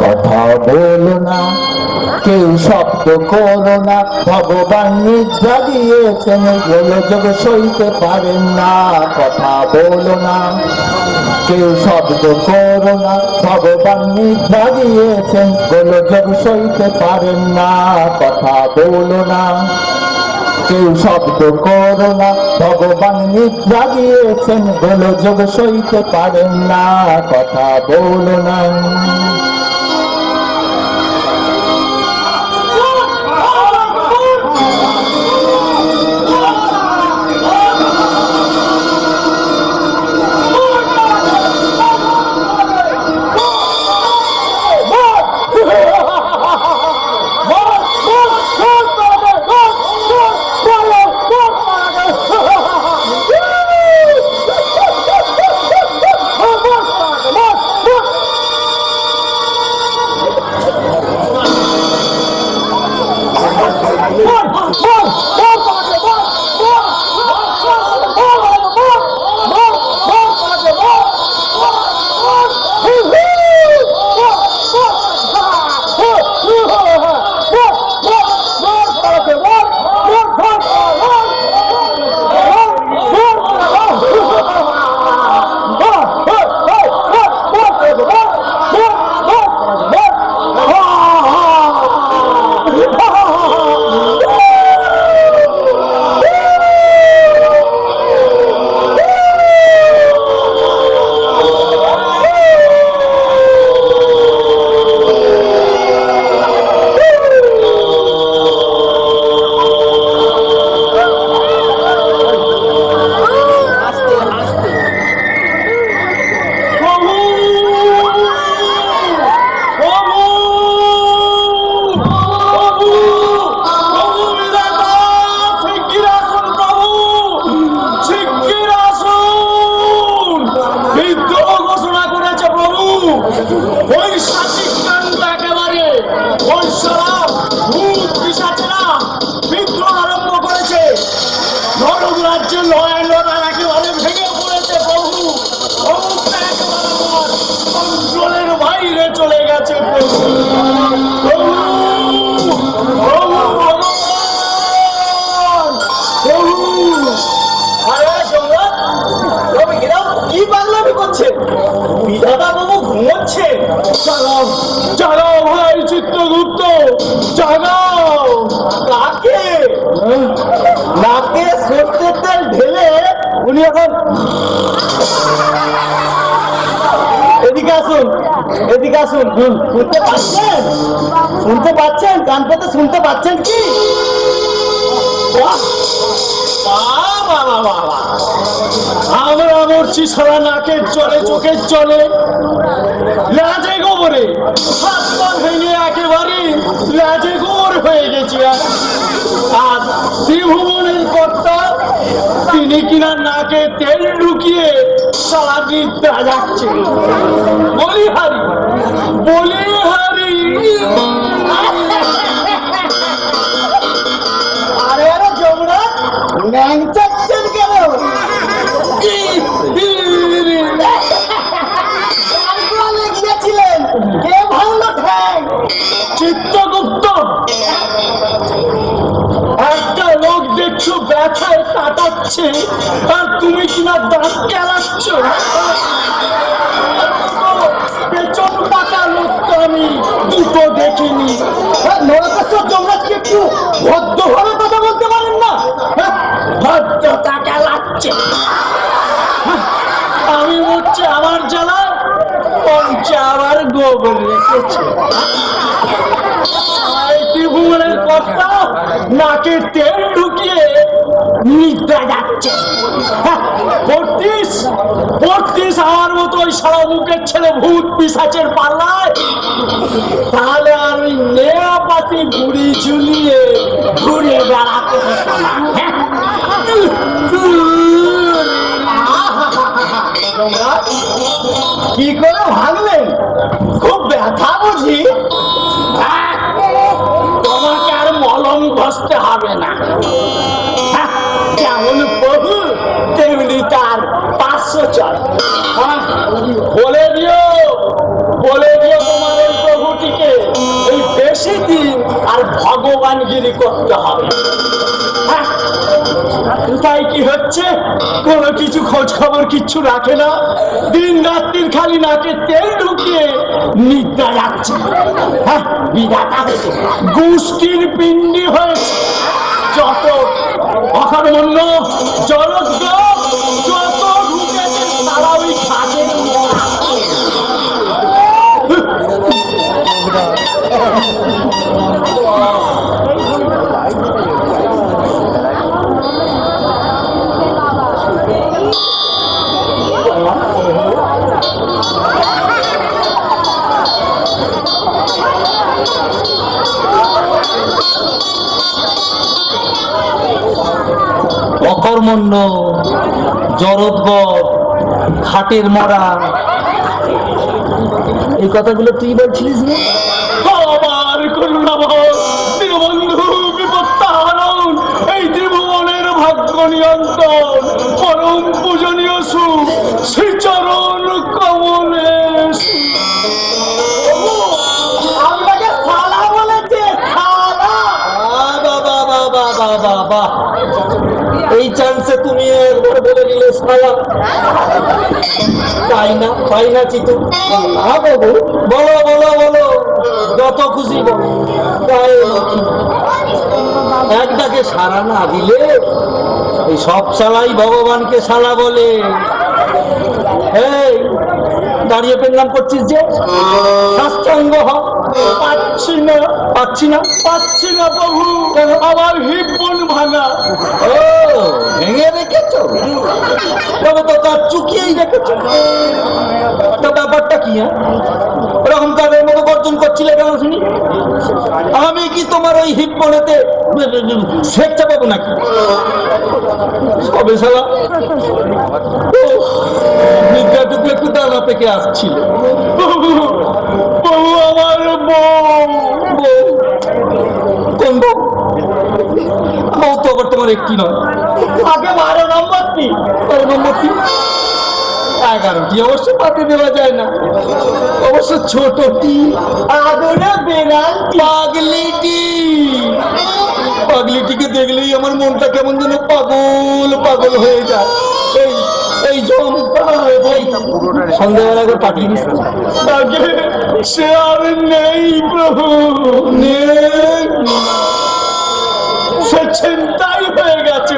কথা বলো না, কেউ শব্দ করো না, ভগবান নিদ্রা দিয়েছেন, গোলযোগ সইতে পারেন না। কথা বলো না, কেউ শব্দ করো না, ভগবান নিদ্রা দিয়েছেন, গোলযোগ সইতে পারেন না। কথা বলো না, কেউ শব্দ করো না, ভগবান নিদ্রা দিয়েছেন, গোলযোগ সইতে পারেন না। কথা বলো না। চলে গেছে কি পাগলামি করছে? বিধাতা বাবু ঘুমোচ্ছে। জাগাও জাগাও ভাই চিত্রগুপ্ত, জাগাও। কাকে? নাকে সর্ষের তেল ঢেলে উনি এখন এদিকে আসুন, এদিকে আসুন। শুনতে পাচ্ছেন? শুনতে পাচ্ছেন? কান পেতে শুনতে পাচ্ছেন কি? আমরা মরছি সারা নাকের জলে, চোখের জলে, লাজে গোবরে, হাত পা ভেঙে একেবারে লাজে গোবর হয়ে গেছি। আর ত্রিভুবনের কর্তা তিনি কিনা নাকে তেল ঢুকিয়ে সারা নিদ্রা যাচ্ছে। বলি হারি, বলি হারি। আরে আরে যমুনা ন্যাংচাচ্ছেন কেন? গিয়েছিলেন কে ভাঙলো ঠ্যাং? চিত্রগুপ্ত। একটা লোক দেখছো ব্যথায় কাটাচ্ছে আর তুমি কিনা দাঁত কেলাচ্ছ। পেছন টাকা লোক তো আমি দুটো দেখিনি। যমরাজকে একটু ভদ্রভাবে কথা বলতে পারেন না? ভদ্রতা কেলাচ্ছে। আমি হচ্ছে আমার জ্বালা পঞ্চে আবার গোবর রেখেছে। ত্রিভুবনের কর্তা নাকে তেল ঢুকিয়ে নিদ্রা যাচ্ছে। পড়তিস আমার মতো ওই সারা মুখের ছেলে ভূত পিশাচের পাল্লায়, তাহলে আর ওই নেয়া পাতি ঘুড়ি ঝুলিয়ে ঘুরে বেড়াতে হতো না। কি করে ভাঙলেন? খুব ব্যথা বুঝি? বলে দিও তোমার ওই প্রভুটিকে এই বেশি দিন আর ভগবানগিরি করতে হবে। হ্যাঁ, তাই কি হচ্ছে, কোনো কিছু খোঁজ খবর কিচ্ছু রাখে না, দিন রাত্রির খালি নাকে তেল ঢুকিয়ে নিদ্রা যাচ্ছে। হ্যাঁ, বিধাতা হয়েছে, গোষ্ঠীর পিণ্ডি হয়েছে, যত অকর্মণ্য জলদ্র যত ঢুকেছে তারা ওই কাজের অকর্মণ্য জরদগর খাটের মরা, এই কথাগুলো তুই বলছিলিস না? আমার করুণাবহ দীনবন্ধু বিপত্তাহরণ, এই ত্রিভুবনের ভাগ্য নিয়ন্ত্রণ, পরম পূজনীয় সুখ শ্রীচরণ কমলে। আপনাকে সালা বলেছে, সালা। বাবা, এই চান্সে তুমি একবার বলে দিলে সালা। পাই না চিতু। বাবু বলো যত খুশি বলো। একটাকে সারা না দিলে এই সব সালাই ভগবানকে সালা বলে। এই দাঁড়িয়ে পেলাম করছিস যে, সাষ্টাঙ্গ হ। পাচ্ছি না প্রভু, আমার হিপন ভাঙা। ও ভেঙে রেখেছো, তবে তো তার চুকিয়েই রেখেছো। তো ব্যাপারটা কি? ওরকম কাদের মতো বর্জন করছিলে কেন শুনি? আমি কি তোমার ওই হিপনেতে শেখতে পাবো নাকি? সবে সালা নিদ্রাটুকু একটু দানা পেকে আসছিল। প্রভু আমার বউ। কোন বউ? বউ তো আবার তোমার একটি নয়, আগে 12 নম্বরটি। 11টি অবশ্য পাতে দেওয়া যায় না, অবশ্য ছোটটি আদরে বেড়াল পাগলিটিকে দেখলেই আমার মনটা কেমন যেন পাগল হয়ে যায়। এই সন্ধ্যাবেলা করে পাঠিয়ে দিস। সে আর নেই প্রভু, সে ছিনতাই হয়ে গেছে।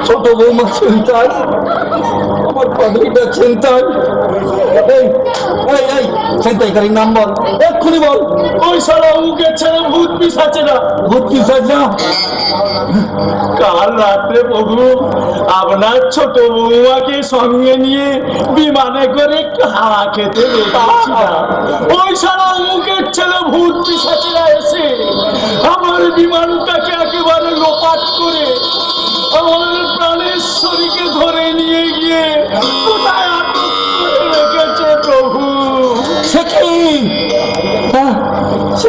ছোট বৌমা ছিনতাই, আমার পাগলিটা ছিনতাই। ছিনতাইকারীর নাম বল, এক্ষুনি বল। ওই সারা মুখে ছেড়ে ভূত পিশাচে না। কাল রাত্রে প্রভু আপনার ছোট বৌমাকে সঙ্গে নিয়ে বিমানে করে একটু হাওয়া খেতে গেছিলাম। ওই সারা মুখের ছেলে ভূত পিশাচেরা এসে আমার বিমানটাকে একেবারে লোপাট করে আমার প্রাণেশ্বরীকে ধরে নিয়ে গিয়ে কোথায় আটক করে রেখেছে প্রভু। সে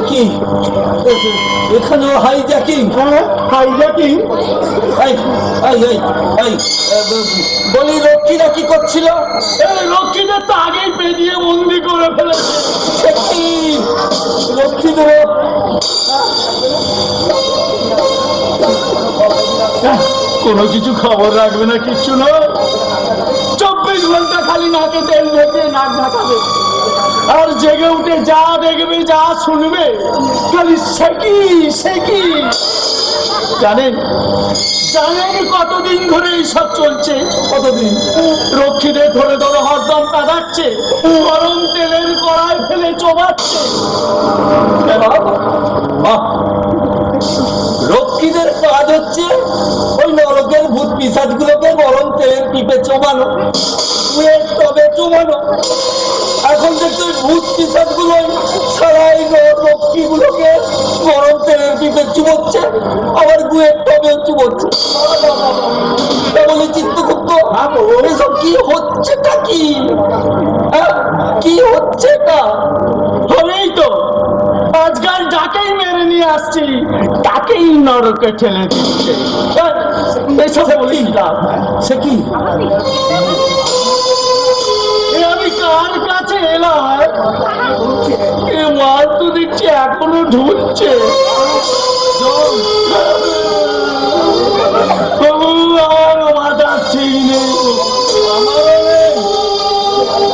কি এখানেও হাইজ্যাকিং? বলি রক্ষীরা কি করছিল? রক্ষীদের তো আগেই পেরিয়ে বন্দি করে ফেলেছে। সে কি রক্ষীদের? কোনো কিছু খবর রাখবে না, কিচ্ছু না। 24 ঘন্টা খালি নাকে তেল ঢেকে নাক ঢাকাবে, আর জেগে উঠে যা দেখবে যা শুনবে খালি সে কি। জানেন কতদিন ধরে এইসব চলছে? কতদিন? রক্ষীদের ধরে হরদম কাঁদাচ্ছে, গরম তেলের কড়াই ফেলে চোবাচ্ছে। রক্ষীদের কাজ হচ্ছে ওই নরকের ভূত পিশাচগুলোকে গরম তেলের পিপে চোবানো, তবে চোবানো। এখন দেখতে ভূত পিশাচগুলোই সারাই রক্ষীগুলোকে গরম তেলের পিপে চুবোচ্ছে, আবার গুয়ের টবেও চুবোচ্ছে। বলে চিত্তগুপ্ত, এসব কি হচ্ছেটা কি? কি হচ্ছেটা? হবেই তো, আজকাল যাকেই মেরে নিয়ে নিয়ে আসছি তাকেই নরকে ঠেলে দিচ্ছে। এসব বলিলাম সে কি? আমি কার কাছে এলাম? এ মাল তো দেখছি এখনো ঢুকছে। আমার মাথা ঠিক নেই।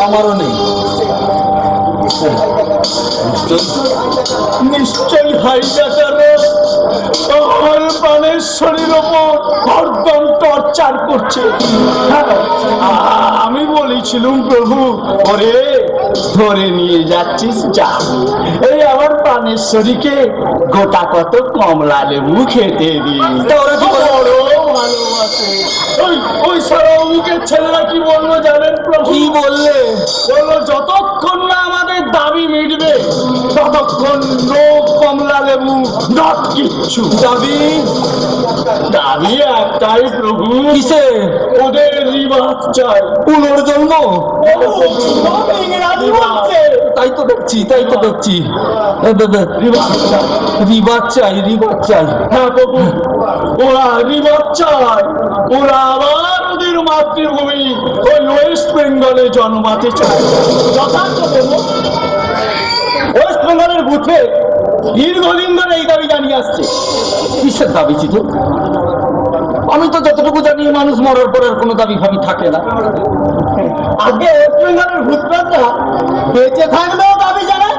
আমারও নেই। নিশ্চয়ই হাইজাকার আমার প্রাণেশ্বরীর ওপর হরদম টর্চার করছে। আমি বলেছিলুম প্রভু, ওরে ধরে নিয়ে যাচ্ছিস যা, এই আমার প্রাণেশ্বরীকে গোটা কত কমলা লেবু খেতে দিই। বড় ভালোবাসে। ওই সারা অমুকের ছেলেরা কি বললো জানেন প্রভু? কি বললে? বললো যতক্ষণ না আমাদের দাবি মিটবে ততক্ষণ নো কমলা লেবু নট কিচ্ছু। দাবি একটাই প্রভু। কিসে? ওদের রিবাজ চাই, পুনর্জন্ম। ইংরাজি বলছে। তাই তো দেখছি, তাই তো দেখছি। রিবাজ চাই, রিবাজ চাই। হ্যাঁ প্রভু, ওরা রিবাজ চায়। ওরা আবার ওদের মাতৃভূমি ওই ওয়েস্ট বেঙ্গলে জন্মাতে চায়। যথার্থ প্রভু, ওয়েস্ট বেঙ্গলের বুথে দীর্ঘদিন ধরে এই দাবি জানিয়ে আসছে। কিসের দাবি ছিল? আমি তো যতটুকু জানি মানুষ মরার পরের কোনো দাবি ফাবি থাকে না। আগে ওয়েস্ট বেঙ্গলের ভূতপ্রেতরা বেঁচে থাকলেও দাবি জানায়,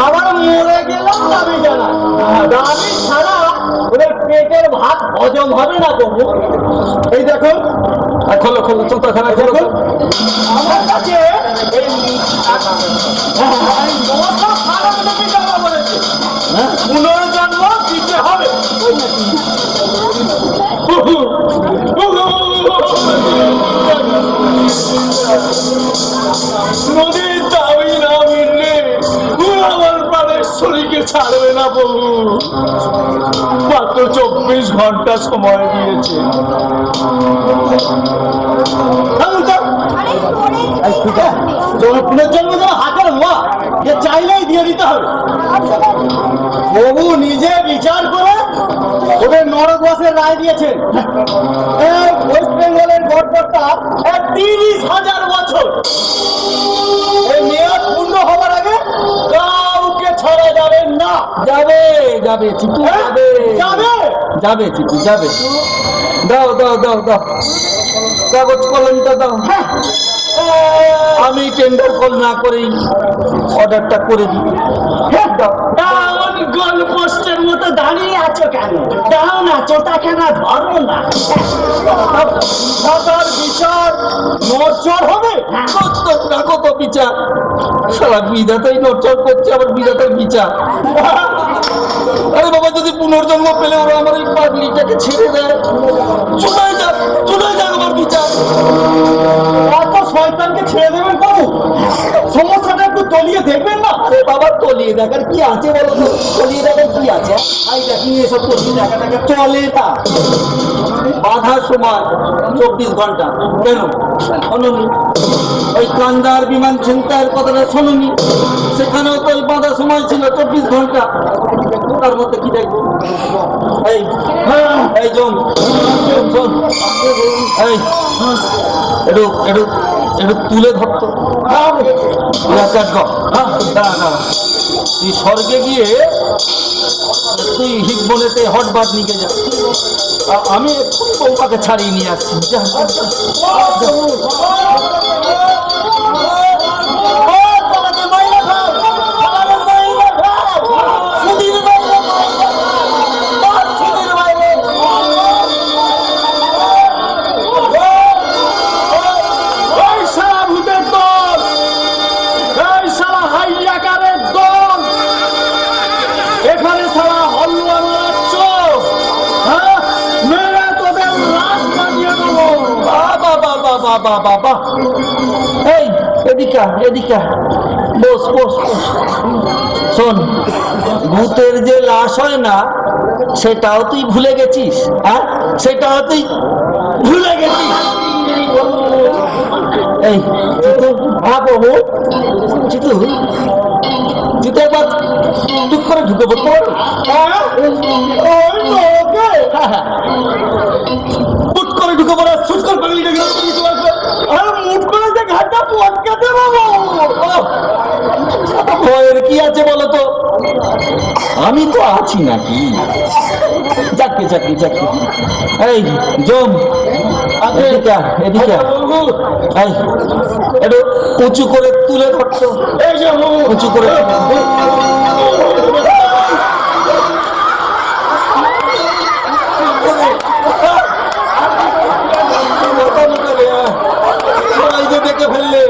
আবার মরে গেলেও দাবি জানায়। দাবি ছাড়া ওদের পেটের ভাত হজম হবে না প্রভু। এই দেখুন, খোলো খোলো, চোতাখানা খোলো। দেখুন আমার কাছে এই নশো সাতানব্বই টাকা বলেছে। পুনর্জন্ম দিতে হবে। নদীর দাবি না মিললে আমার প্রাণেশ্বরীকে ছাড়বে না প্রভু। মাত্র 24 ঘন্টা সময় দিয়েছে। পুনর্জন্ম যেন হাতের হওয়া, যে চাইলেই দিয়ে দিতে হবে। প্রভু নিজে বিচার করে ওদের নরকবাসের রায় দিয়েছেন। ওয়েস্ট বেঙ্গলের গড়পড়টা 30,000 বছর। এই মেয়াদ পূর্ণ হবার আগে কাউকে ছাড়া যাবে না। যাবে যাবে চিকু, যাবে যাবে যাবে চিকু, যাবে। দাও দাও দাও দাও, কাগজ কলমটা দাও। আমি টেন্ডার কল না করেই অর্ডারটা করে দিই। এমন গোলপোস্টের মতো দাঁড়িয়ে আছো কেন? দাও না, চোটাখানা ধরো না। সবার বিচার নড়চড় হবে। কত বিচার! সারা বিধাতাই নড়চড় করছে, আবার বিধাতার বিচার। আরে বাবা, যদি পুনর্জন্ম পেলে ওরা আমার এই পাগলিটাকে ছেড়ে দেয়, চলে যাক, চলে যাক আমার বিচার। এত শয়তানকে ছেড়ে দেবেন প্রভু? সমস্যাটা একটু তলিয়ে দেখবেন না? আরে বাবা, তলিয়ে দেখার কি আছে বলো তো? তলিয়ে দেখার কি আছে? আই দেখি এসব তলিয়ে দেখা দেখা চলে না। বাধার সময় 24 ঘন্টা। কেন শোনোনি? ওই কান্দার বিমান ছিনতাইয়ের কথাটা শোনোনি? সেখানেও তো ওই বাধার সময় ছিল 24 ঘন্টা। তার মধ্যে কি দেখবো? এই এই জন, শোন, এই একটু একটু একটু তুলে ধরতো। তুই স্বর্গে গিয়ে তুই হিকবনেতে হটবাদ নিয়ে যা। আমি এক্ষুনি বৌমাকে ছাড়িয়ে নিয়ে আসছি। যা, যা, যা। এখানে সারা হল্লা মারাচ্ছ, মেরে তোদের লাশ বানিয়ে দেবো। বাবা বাবা বাবা বাবা, এই এদিকা এদিকা, বস বস বস। শোন, ভূতের যে লাশ হয় না সেটাও তুই ভুলে গেছিস? হ্যাঁ, সেটাও তুই ভুলে গেছিস? এই চিতু, হ্যাঁ বাবু, চিতু, চিতু একবার টুক করে ঢুকে পড়তে পারো? ফুট করে ঢুকে পড়ে সুট করে পালিয়ে গেলে মুখ করে যে ঘাটটা পটকাতে বাবু। ভয়ের কি আছে বলো তো? আমি তো আছি নাকি? যাকে যাকে যাকে এই জম এদিকে আয়, এদিকে আয়। এই একটু উঁচু করে তুলে ধরতো, এই যে উঁচু করে সবাই যে ডেকে ফেললে।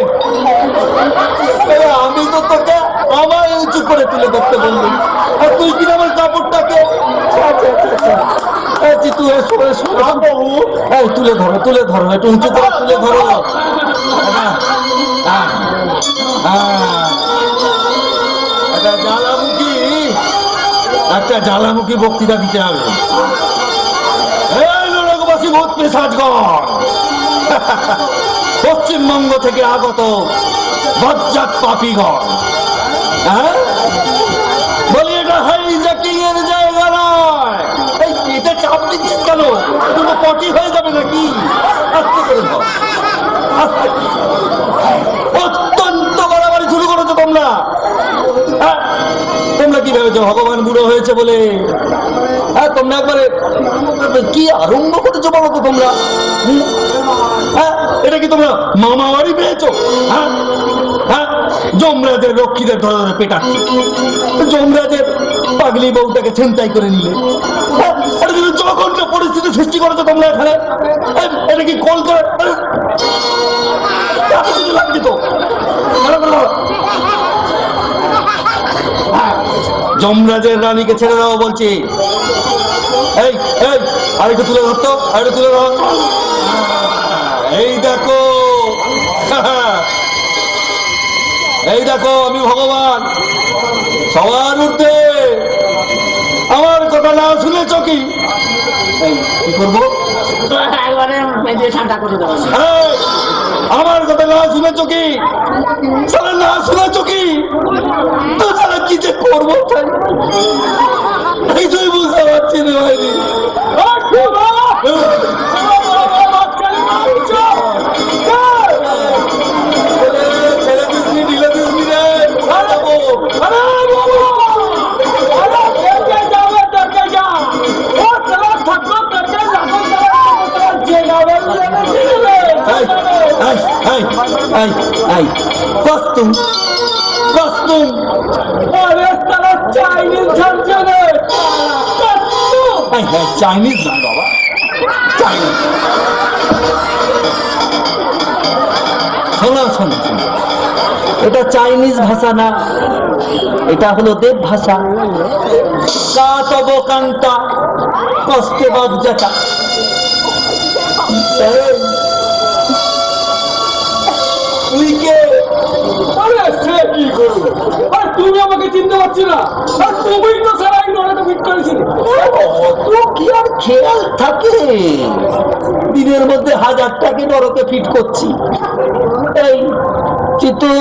আমি তো তোকে আমায় উঁচু করে তুলে ধরতে বললি, আর তুই কিনা আমার কাপড়টাকে তুলে ধরো, তুলে ধরো, একটু উঁচু করে তুলে ধরো। একটা জ্বালামুখী, একটা জ্বালামুখী বক্তৃতা দিতে হবে। এই নরকবাসী ভূত পিশাচগণ, পশ্চিমবঙ্গ থেকে আগত বজ্জাত পাপীগণ, হ্যাঁ বলি এটা হাইজ্যাকিং এর জায়গা নয়। এই পেটে চাপ দিচ্ছিস কেন? তুমি পটি হয়ে যাবে নাকি? আস্তে করে ধর, আস্তে। অত্যন্ত বাড়াবাড়ি শুরু করেছো তোমরা। হ্যাঁ, তোমরা কি ভেবেছো ভগবান বুড়ো হয়েছে বলে? হ্যাঁ, তোমরা একবারে কি আরম্ভ করেছো বলো তো তোমরা? হ্যাঁ, এটা কি তোমরা মামা বাড়ি পেয়েছো? হ্যাঁ হ্যাঁ, যমরাজের রক্ষীদের ধরে ধরে পেটাচ্ছ, যমরাজের পাগলি বউটাকে ছিনতাই করে নিলে। হ্যাঁ, এটা কিন্তু জঘন্য পরিস্থিতি সৃষ্টি করেছো তোমরা এখানে। এটা কি কল করে লাগছে তো? যমরাজের রানীকে ছেড়ে দাও বলছি। এই এই আরেকটু তুলে ধরতো, আরেকটু তুলে ধর। এই দেখো, এই দেখো, আমি ভগবান, সবার ঊর্ধ্বে। আমার কথা না শুনেছ কি? কি করবো? একবারে বেঁধে ঠান্ডা করে দেবো। এই, আমার কথা না শুনেছ কি? সারা না শুনেছ কি? তো তারা কি যে করবো তাই কিছুই বুঝতে পারছি না ভাইরি। ছেড়ে দিসনি, ঢিলে দিসনি রে। কস্তুম কস্তুম চাইনিজ নয় বাবা, চাইনিজ। শোনো শোনো, এটা চাইনিজ ভাষা না, এটা হলো দেব ভাষা। কাতব কান্তা কষ্টে বজ্জাটা। তুই কে? কি করবো? তুমি আমাকে চিনতে পারছি না? তুমি তো সারাই নড়াটা ফিট করেছিলে। তো কি আর খেয়াল থাকে? দিনের মধ্যে 1000টাকে নরকে ফিট করছি। এই চিতু,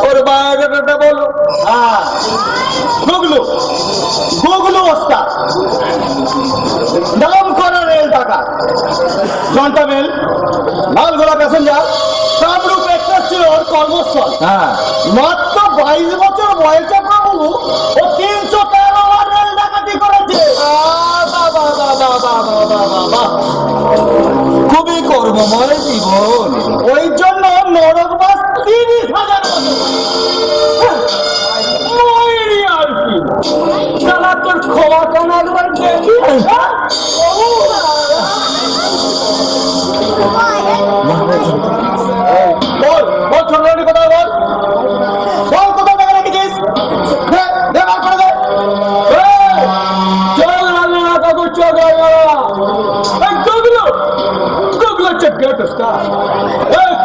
ওর বায়োডাটাটা বলো। গুগলু গুগলু ওস্তাদ, নাম করা রেল টাকা, ঘন্টা মেল, মালগোলা প্যাসেঞ্জার, কামরূপ এক্সপ্রেস ছিল ওর কর্মস্থল। হ্যাঁ, মাত্র 22 বছর বয়সে প্রভু ও 313 বার রেল ডাকাতি করেছে। খুবই কর্মময় জীবন। ওই জন্য নরকবাস 30,000 বছর। ময়ূরী আর কি সারা তোর খোয়া কানা একবার দেখি। বল বল ছোটরানি কথা বল, বল কোথায় টাকা রেখেছিস? দে বার করে দে। চল রান্না না কাকুর চোখ গুগলো চেক গেট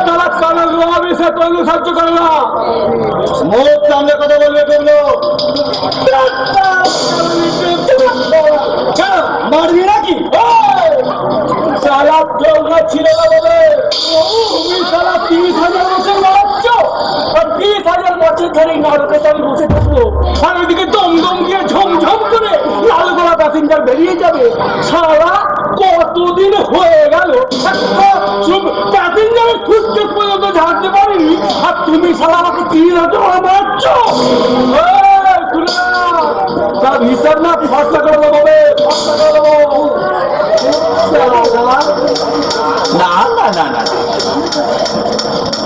তারা কানা লোহাবি সে তৈরি সাহায্য করে না। মুখ সামনে কথা বলবে গুগলো। মারবি নাকি? সারা দৌড়া ছিল না বলে তুমি সারা 30,000 বছর মারাচ্ছ, আর 20,000 বছর এখানে নরকে আমি বসে থাকবো আর ওইদিকে দমদম গিয়ে ঝমঝম করে লাল গোলা প্যাসেঞ্জার বেরিয়ে যাবে। সারা কতদিন হয়ে গেল প্যাসেঞ্জারের খুঁজতে পর্যন্ত ঝাড়তে পারিনি, আর তুমি সারা আমাকে 3,000 মারছ। সব হিসাব না খরচা করে দেবো, খরচা করে দেবো। না না না না,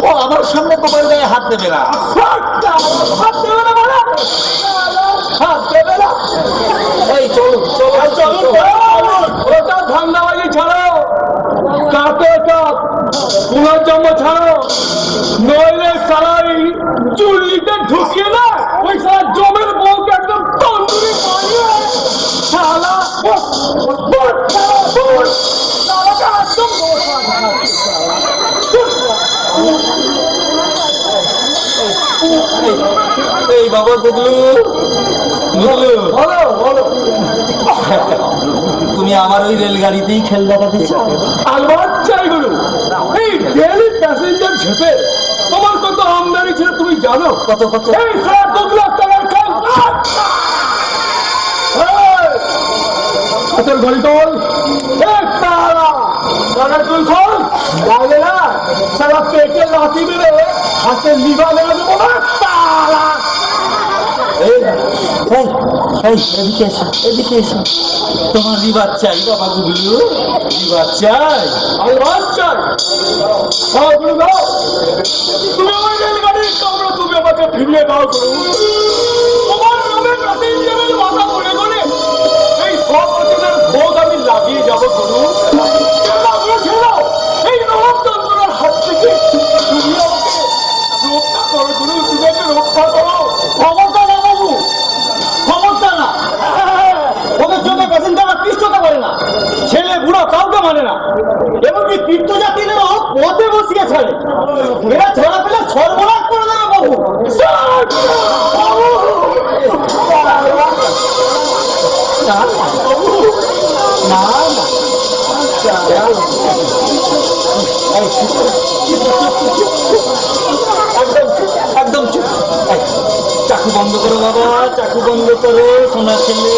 ও আমার সামনে তোমার গায়ে হাত দেবে না। হাত দেবে না মানে? হাত দেবে না? এই চলুন চলুন চলুন, ওটা ধান্দাবাজি ছাড়ো, কাকে কাপ পুনর্জন্ম ছাড়ো, নইলে সারাই চুল্লিতে ঢুকিয়ে না ওই সারা জমের বউকে একদম তন্দুরি বানিয়ে শালা এই বাবা গুগলু, গুগলু বলো বলো। তুমি আমার ওই রেলগাড়িতেই খেল দেখাতে চাও? আলবাত চাই গুলো, এই ডেলি প্যাসেঞ্জার ঝেপে তোমার কত আমদানি ছিল তুমি জানো? কত কত? এই সারা 2 লাখ টাকার খেল। তোর গলি তোল, তুই খোল তাহলে না সারা পেটে লাথি মেরে হাতে লিভা মেরে দেবো না। তারা এদিকে এসো, এদিকে এসো। তোমার রিবার চাই বাবা গুগলু, রিবার চাই। আলবাত চাই। তুমি আমার রেলগাড়ির কামড়া, তুমি আমাকে ফিরিয়ে দাও করুন। তোমার নামে প্যাসেঞ্জারের মাথা মনে করে এই সব বছরের ভোগ আমি লাগিয়ে যাবো করুন। এই নরম যন্ত্রণার হাত থেকে তুমি আমাকে রক্ষা করো করুন, তুমি আমাকে রক্ষা করো। ক্ষমতা না বাবু, ক্ষমতা না। ওদের জন্য প্যাসেঞ্জাররা তিষ্ঠতা করে না, ছেলে বুড়ো কাউকে মানে না, এমনকি তীর্থযাত্রীদেরও পথে বসিয়ে ছাড়ে। এরা ধরা পেলে সর্বনাশ করে দেবে বাবু। না না, একদম চুপ, একদম চুপ। চাকু বন্ধ করো বাবা, চাকু বন্ধ করো সোনা ছেলে,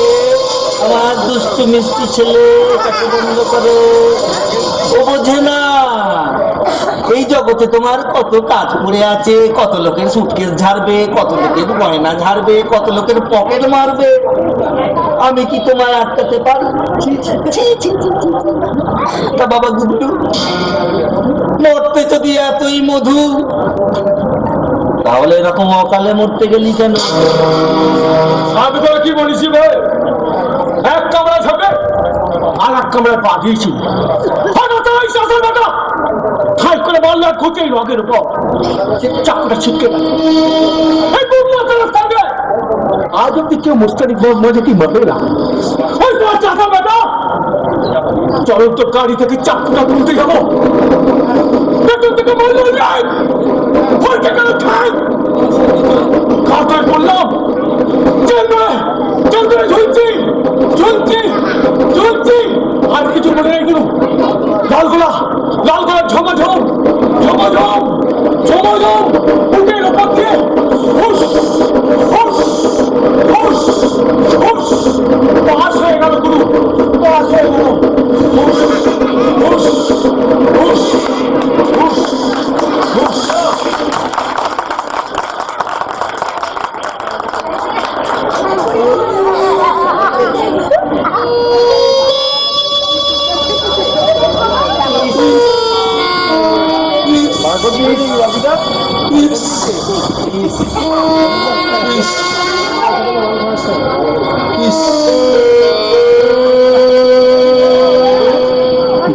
আমার দুষ্টু মিষ্টি ছেলে, চাকু বন্ধ করো। ও বোঝে না এই জগতে তোমার কত কাজ পড়ে আছে, কত লোকের সুটকেস ঝাড়বে, কত লোকের গয়না ঝাড়বে, কত লোকের পকেট মারবে। আমি কি তোমায় আটকাতে পারি? তা বাবা গুড্ডু, মরতে যদি এতই মধু, তাহলে এরকম অকালে মরতে গেলি কেন? আমি তোরা কি বলিস ভাই, এক কামড়া থাকে আর এক কামড়ায় পা দিয়েছি। ঠাই করে মারলে খুঁজে রগের উপর চাকুটা ছিটকে গেল। আজ অব্দি কেউ মুস্তানি মজা কি মতে না। ওই তোমার চাচা বেটা, চলো তো গাড়ি থেকে চাকুটা তুলতে যাবো। পেটন থেকে বললো যাই হয়ে গেল ঠাই খাতায় বললাম চন্দ্রে ঝুলছি ঝুলছি ঝুলছি। আর কিছু মনে নেই গুলো, লালগোলা লালগোলা ঝমাঝম ঝমাঝম ঝমাঝম বুকের ওপর দিয়ে হুস হুস হুস হুস পাস হয়ে গেল গুরু, পাস হয়ে গেল। হুস হুস হুস হুস হুস।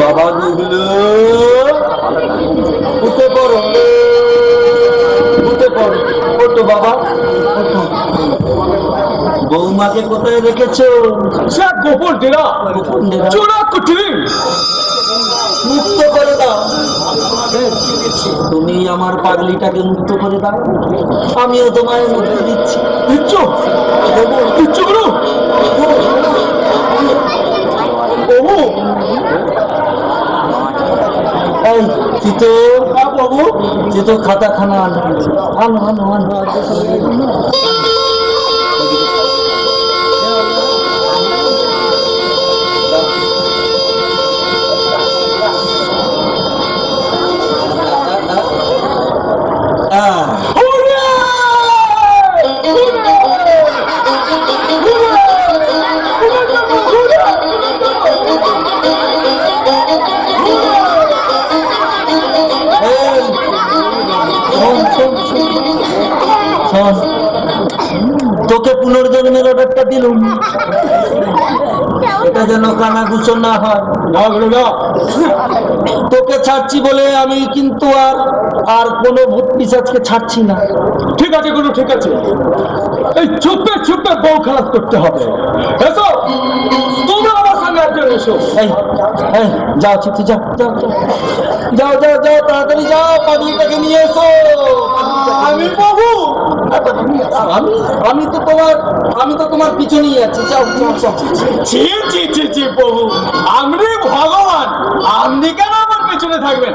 বাবা গুগলু, উঠে পড়ো, উঠে পড়ো, ওঠো বাবা, ওঠো। বৌমাকে কোথায় রেখেছো? সে গোপন ডেরা, গোপন ডেরা? চোরা কুঠি মুক্ত করে দাও। তুমি আমার পাগলিটাকে মুক্ত করে দাও, আমিও তোমায় মুক্তি দিচ্ছি। দিচ্ছ দিচ্ছ গুরু। চিতো বাবু, চিতো খাতা খানা আনো আনো আনো আনো। তোকে পুনর্জন্মের অর্ডারটা দিলুম, এটা যেন কানাঘুষো না হয়। তোকে ছাড়ছি বলে আমি কিন্তু আর কোনো ভূত পিশাচকে ছাড়ছি না। ঠিক আছে গুরু, ঠিক আছে। এই চুপে চুপে বউ খালাস করতে হবে। এসো, তোমরা আমার সঙ্গে একজন এসো। এই এই যাও চিঠি, যাও যাও যাও যাও যাও তাড়াতাড়ি যাও, পাগলিটাকে নিয়ে এসো। আমি বাবু, আমি তো তোমার পিছনেই আছি। যাও যাও যাও। ছি ছি ছি ছি বাবু, আপনি ভগবান, আপনি কেন আমার পেছনে থাকবেন?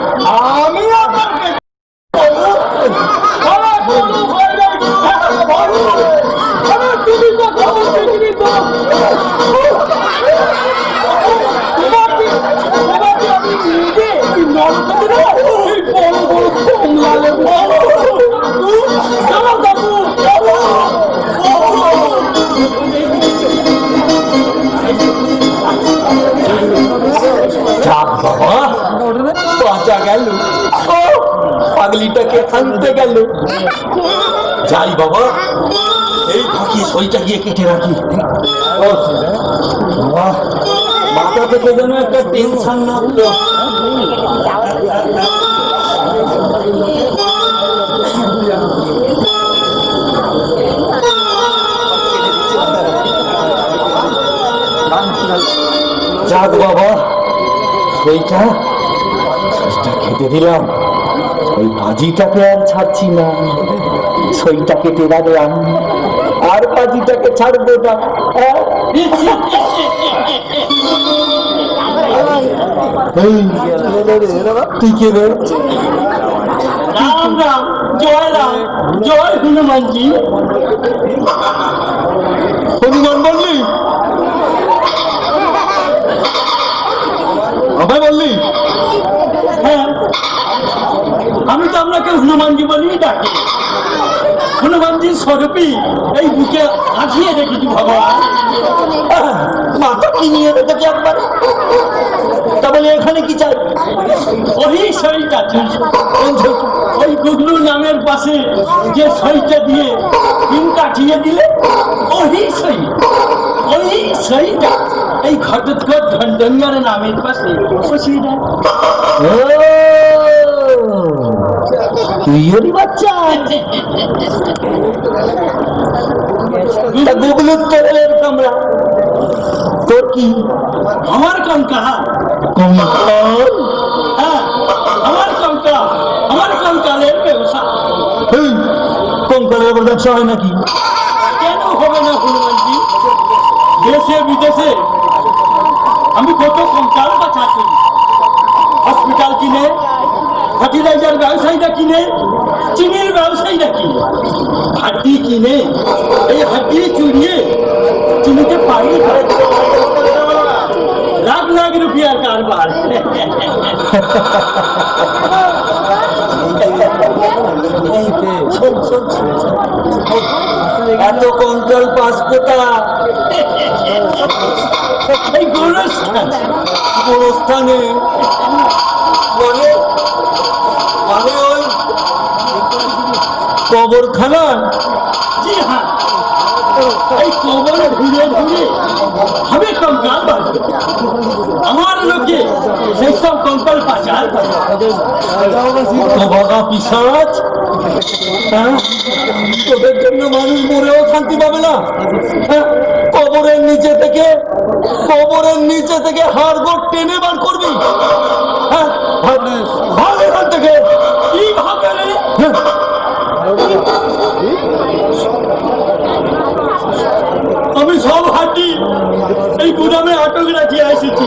আমি আপনার বাঁচা গেল, পাগলিটাকে আনতে গেল। যাই বাবা, এই ফাঁকি সইটা গিয়ে কেটে রাখি। মাথা থেকে যেন একটা টেনশন নামলো। যাক বাবা, সইটা খেতে দিলাম, ওই ভাজিটাকে আর ছাড়ছি না। সইটা কেটে রাখলাম, আর ভাজিটাকে ছাড়বো না। তুই কে রে? রাম রাম, জয় রাম, জয় হনুমানজি। হনুমান বললি? আমায় বললি? হ্যাঁ, আমি তো আপনাকে হনুমানজি বলেই ডাকি। হনুমানজির স্বরূপই এই বুকে আঁকিয়ে রেখেছি ভগবান। মাথা কি নিয়ে দেখি একবার। তা বলে এখানে কি চাই? ওই সইটা চাই। ওই গুগলু নামের পাশে যে সইটা দিয়ে পিন কাটিয়ে দিলে, ওই সই, ওই সইটা এই ঘটোৎকচ ধনধন্যার নামের পাশে বসিয়ে দেয়। তুই ওরই বাচ্চা? গুগলুর তোরের কামরা, তোর কি? আমার কঙ্কা, কঙ্কাল? হ্যাঁ আমার কঙ্কা, আমার কঙ্কালের ব্যবসা। কঙ্কালের আবার ব্যবসা হয় নাকি? কেন হবে না হনুমানজি? দেশে বিদেশে আমি কত কঙ্কাল বাঁচাচ্ছি। হসপিটাল কিনে, ফার্টিলাইজার ব্যবসায়ীরা কিনে, চিনির ব্যবসায়ীরা কিনে, হাড্ডি কিনে, এই হাড্ডি চুরিয়ে চিনিতে পানি খায়। লাখ লাখ রুপিয়ার কারবার। এত কঙ্কাল পাস কোথা? এই গোরস্থান, গোরস্থানে মানে মানে ওই কবরখানা? জি হ্যাঁ, এই কবর ঘুরে ঘুরে আমি কঙ্কাল বাঁচব। আমার লোকে সেই সব কঙ্কাল পাচার করে। বাবা পিসাচ, তোদের জন্য মানুষ মরেও শান্তি পাবে না। কবরের নিচে থেকে হাড়গোড় টেনে বার করবি। ভাগ এখান থেকে। কি ভাবে রে? আমি সব হাঁটি এই গুদামে আটক রাখিয়ে এসেছি।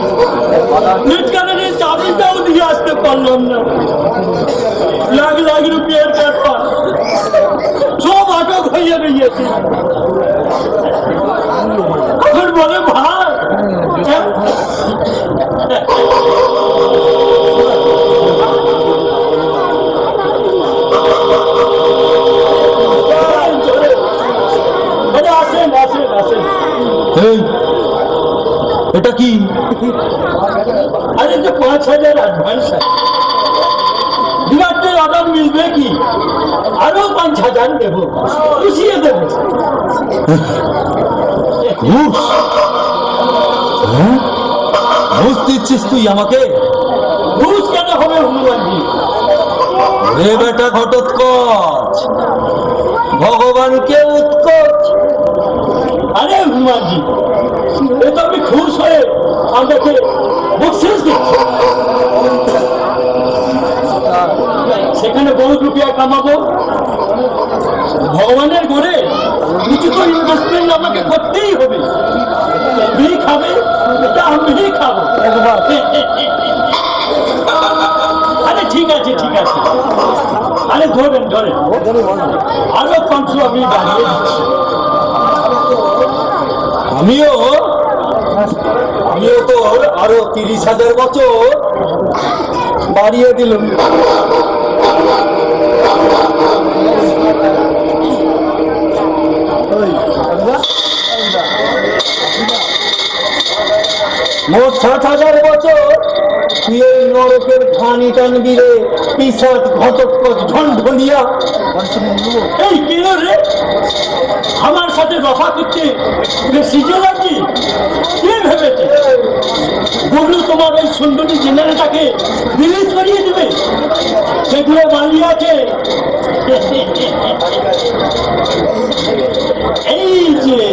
নেটকারের চাবিটাও দিয়ে আসতে পারলাম না। দিয়েছি। এখন বলে ভাই আসেন আসেন আসেন। এই, এটা কি? আরে যে 5,000 অ্যাডভান্স বিরাটের অর্ডার মিলবে কি? আরো 5,000 দেবো, খুশিয়ে দেবো। ঘুষ? হ্যাঁ, ঘুষ দিচ্ছিস তুই আমাকে? ঘুষ কেন হবে হনুমানজি? রে বেটা ঘটোৎকচ, ভগবানকে উৎকচ। আরে হনুমানজি, এ তো আমি খুশ হয়ে আমাকে বকশিস দিচ্ছি। সেখানে বহু রুপিয়া কামাবো। ভগবানের ঘরে কিছু তো ইনভেস্টমেন্ট আমাকে করতেই হবে। আমি খাবে, এটা আমি খাবো। আরে ঠিক আছে ঠিক আছে, আরে ধরেন ধরেন, আরো 500 আমি বাড়িয়ে দিচ্ছি। আমিও আমিও তো আরো 30,000 বছর বাড়িয়ে দিলাম। মোট 60,000 বছর তুই এই নরকের খানি টানবি রে, পিসাচ ঘটোৎকচ ঢনঢনিয়া। এই কেন রে আমার সাথে রফা করতে সিজে লাগছি? কে ভেবেছে বললু তোমার ওই সুন্দরী জেনারেলটাকে রিলিজ করিয়ে দেবে? সেগুলো বানিয়ে আছে এই যে।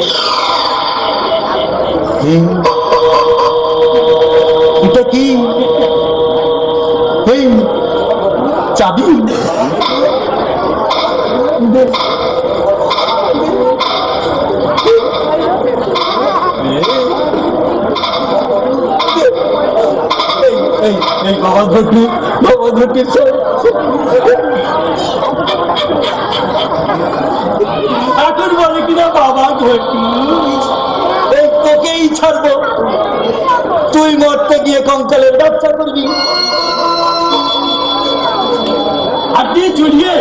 এটা কি? এই চাবি? এই বাবা ঘটি, বাবা ঘটি। এখন বলে কিনা বাবা ঘটি। এই তোকেই ছাড়বো, তুই মরতে গিয়ে কঙ্কালের ব্যবসা করবি। হাত দিয়ে চুরিয়ে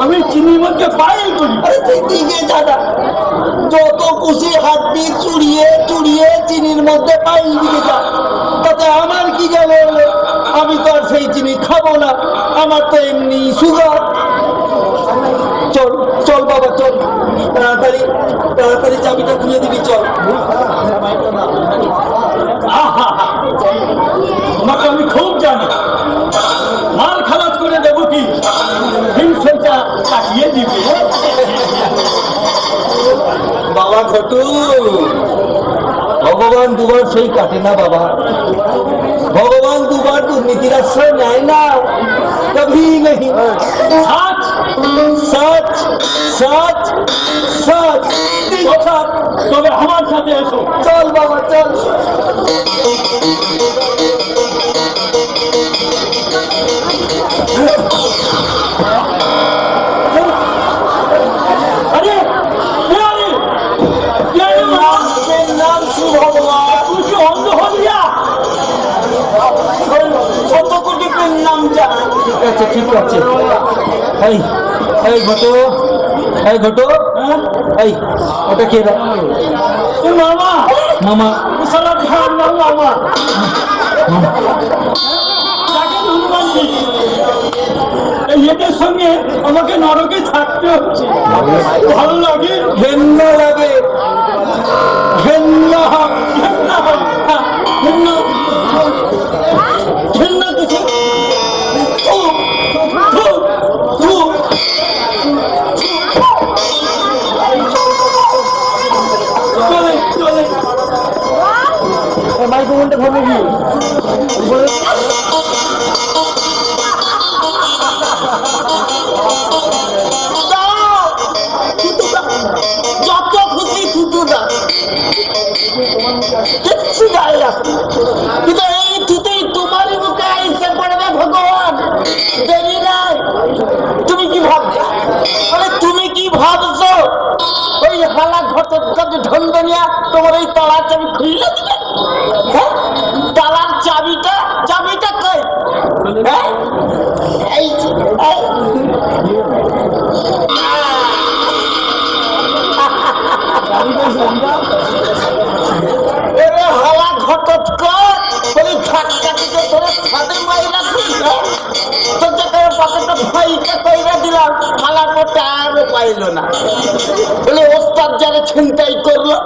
আমি চিনির মধ্যে ফাইল করি। আরে তুই দিকে দাদা, যত খুশি হাত দিয়ে চুরিয়ে চুরিয়ে চিনির মধ্যে পাইল দিকে যা, তাতে আমার কি গেল? আমি তো আর সেই চিনি খাবো না, আমার তো এমনি সুগার। চল চল বাবা চল, তাড়াতাড়ি তাড়াতাড়ি চাবিটা খুলে দিবি, চল। আহা, তোমাকে আমি খুব জানি, মাল খালাস করে দেবো কি হিংসেটা কাটিয়ে দিবে। বাবা ঘটু, ভগবান দুবার সেই কাটে না বাবা, ভগবান দুবার দুর্নীতির আশ্রয় নেয় না, কবি নেই। সাচ সচ সচ সচ সচ। তবে আমার সাথে এসো। চল বাবা চল। আরে কে আরে? কে আরে বাবা? নাম সুভগবান, তুই কি অন্ধ হলিয়া? শত কোটি নাম যা। ঠিক আছে ঠিক আছে। এই এই ঘটো, এই ঘটো, এই ওটা কে রে? এ মামা, মামা। সালা ধার নাম মামা। তাকে হনুমানজি, এই এদের সঙ্গে আমাকে নরকে থাকতে হচ্ছে। ভালো লাগে? ঘেন্না লাগে, ঘেন্না। ঘেন্না হয়, হ্যাঁ, ঘেন্না ঘেন্না কিছু। থু, থু, থু। চলে চলে মাইক্রোফোনটা ধরবে কি? যত খুশি থুতু দাও, কিচ্ছু যায় না, কিন্তু এই থুতেই তোমারই মুখে এসে পড়বে ভগবান। দেরি নাই। তুমি কি ভাবছো? তুমি কি ভাবছো নিয়ে তোমার এই তালার চাবি খুলে দিবে? হ্যাঁ, তালার চাবিটা কই? হ্যাঁ, এই যে, এই। এরে হালা ঘটোৎকচ, ওই ধাক্কা দিতে ধরে ছাদে মাইরা দিল। তোকে করে পকেটে ফাইকা কইরা দিলাম, হালাটা টায়ারও পাইল না। বলে ওস্তাদ যারা ছিনতাই করলো,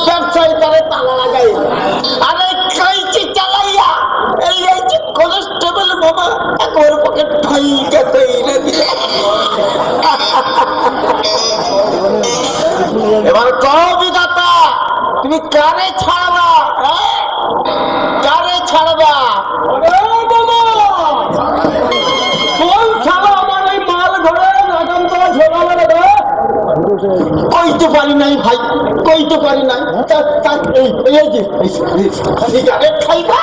ব্যবসায়ী তারা তালা লাগাই। আরে কাইচি চালাইয়া এই যে কনস্টেবল বাবা একবার পকেট ফাইকা কইরা দিল। এবার কবিদাতা তুমি কারে ছাড়বা? হ্যাঁ, কারে ছাড়বা? কইতে পারি নাই ভাই, কইতে পারি নাই। সিগারেট খাইবা?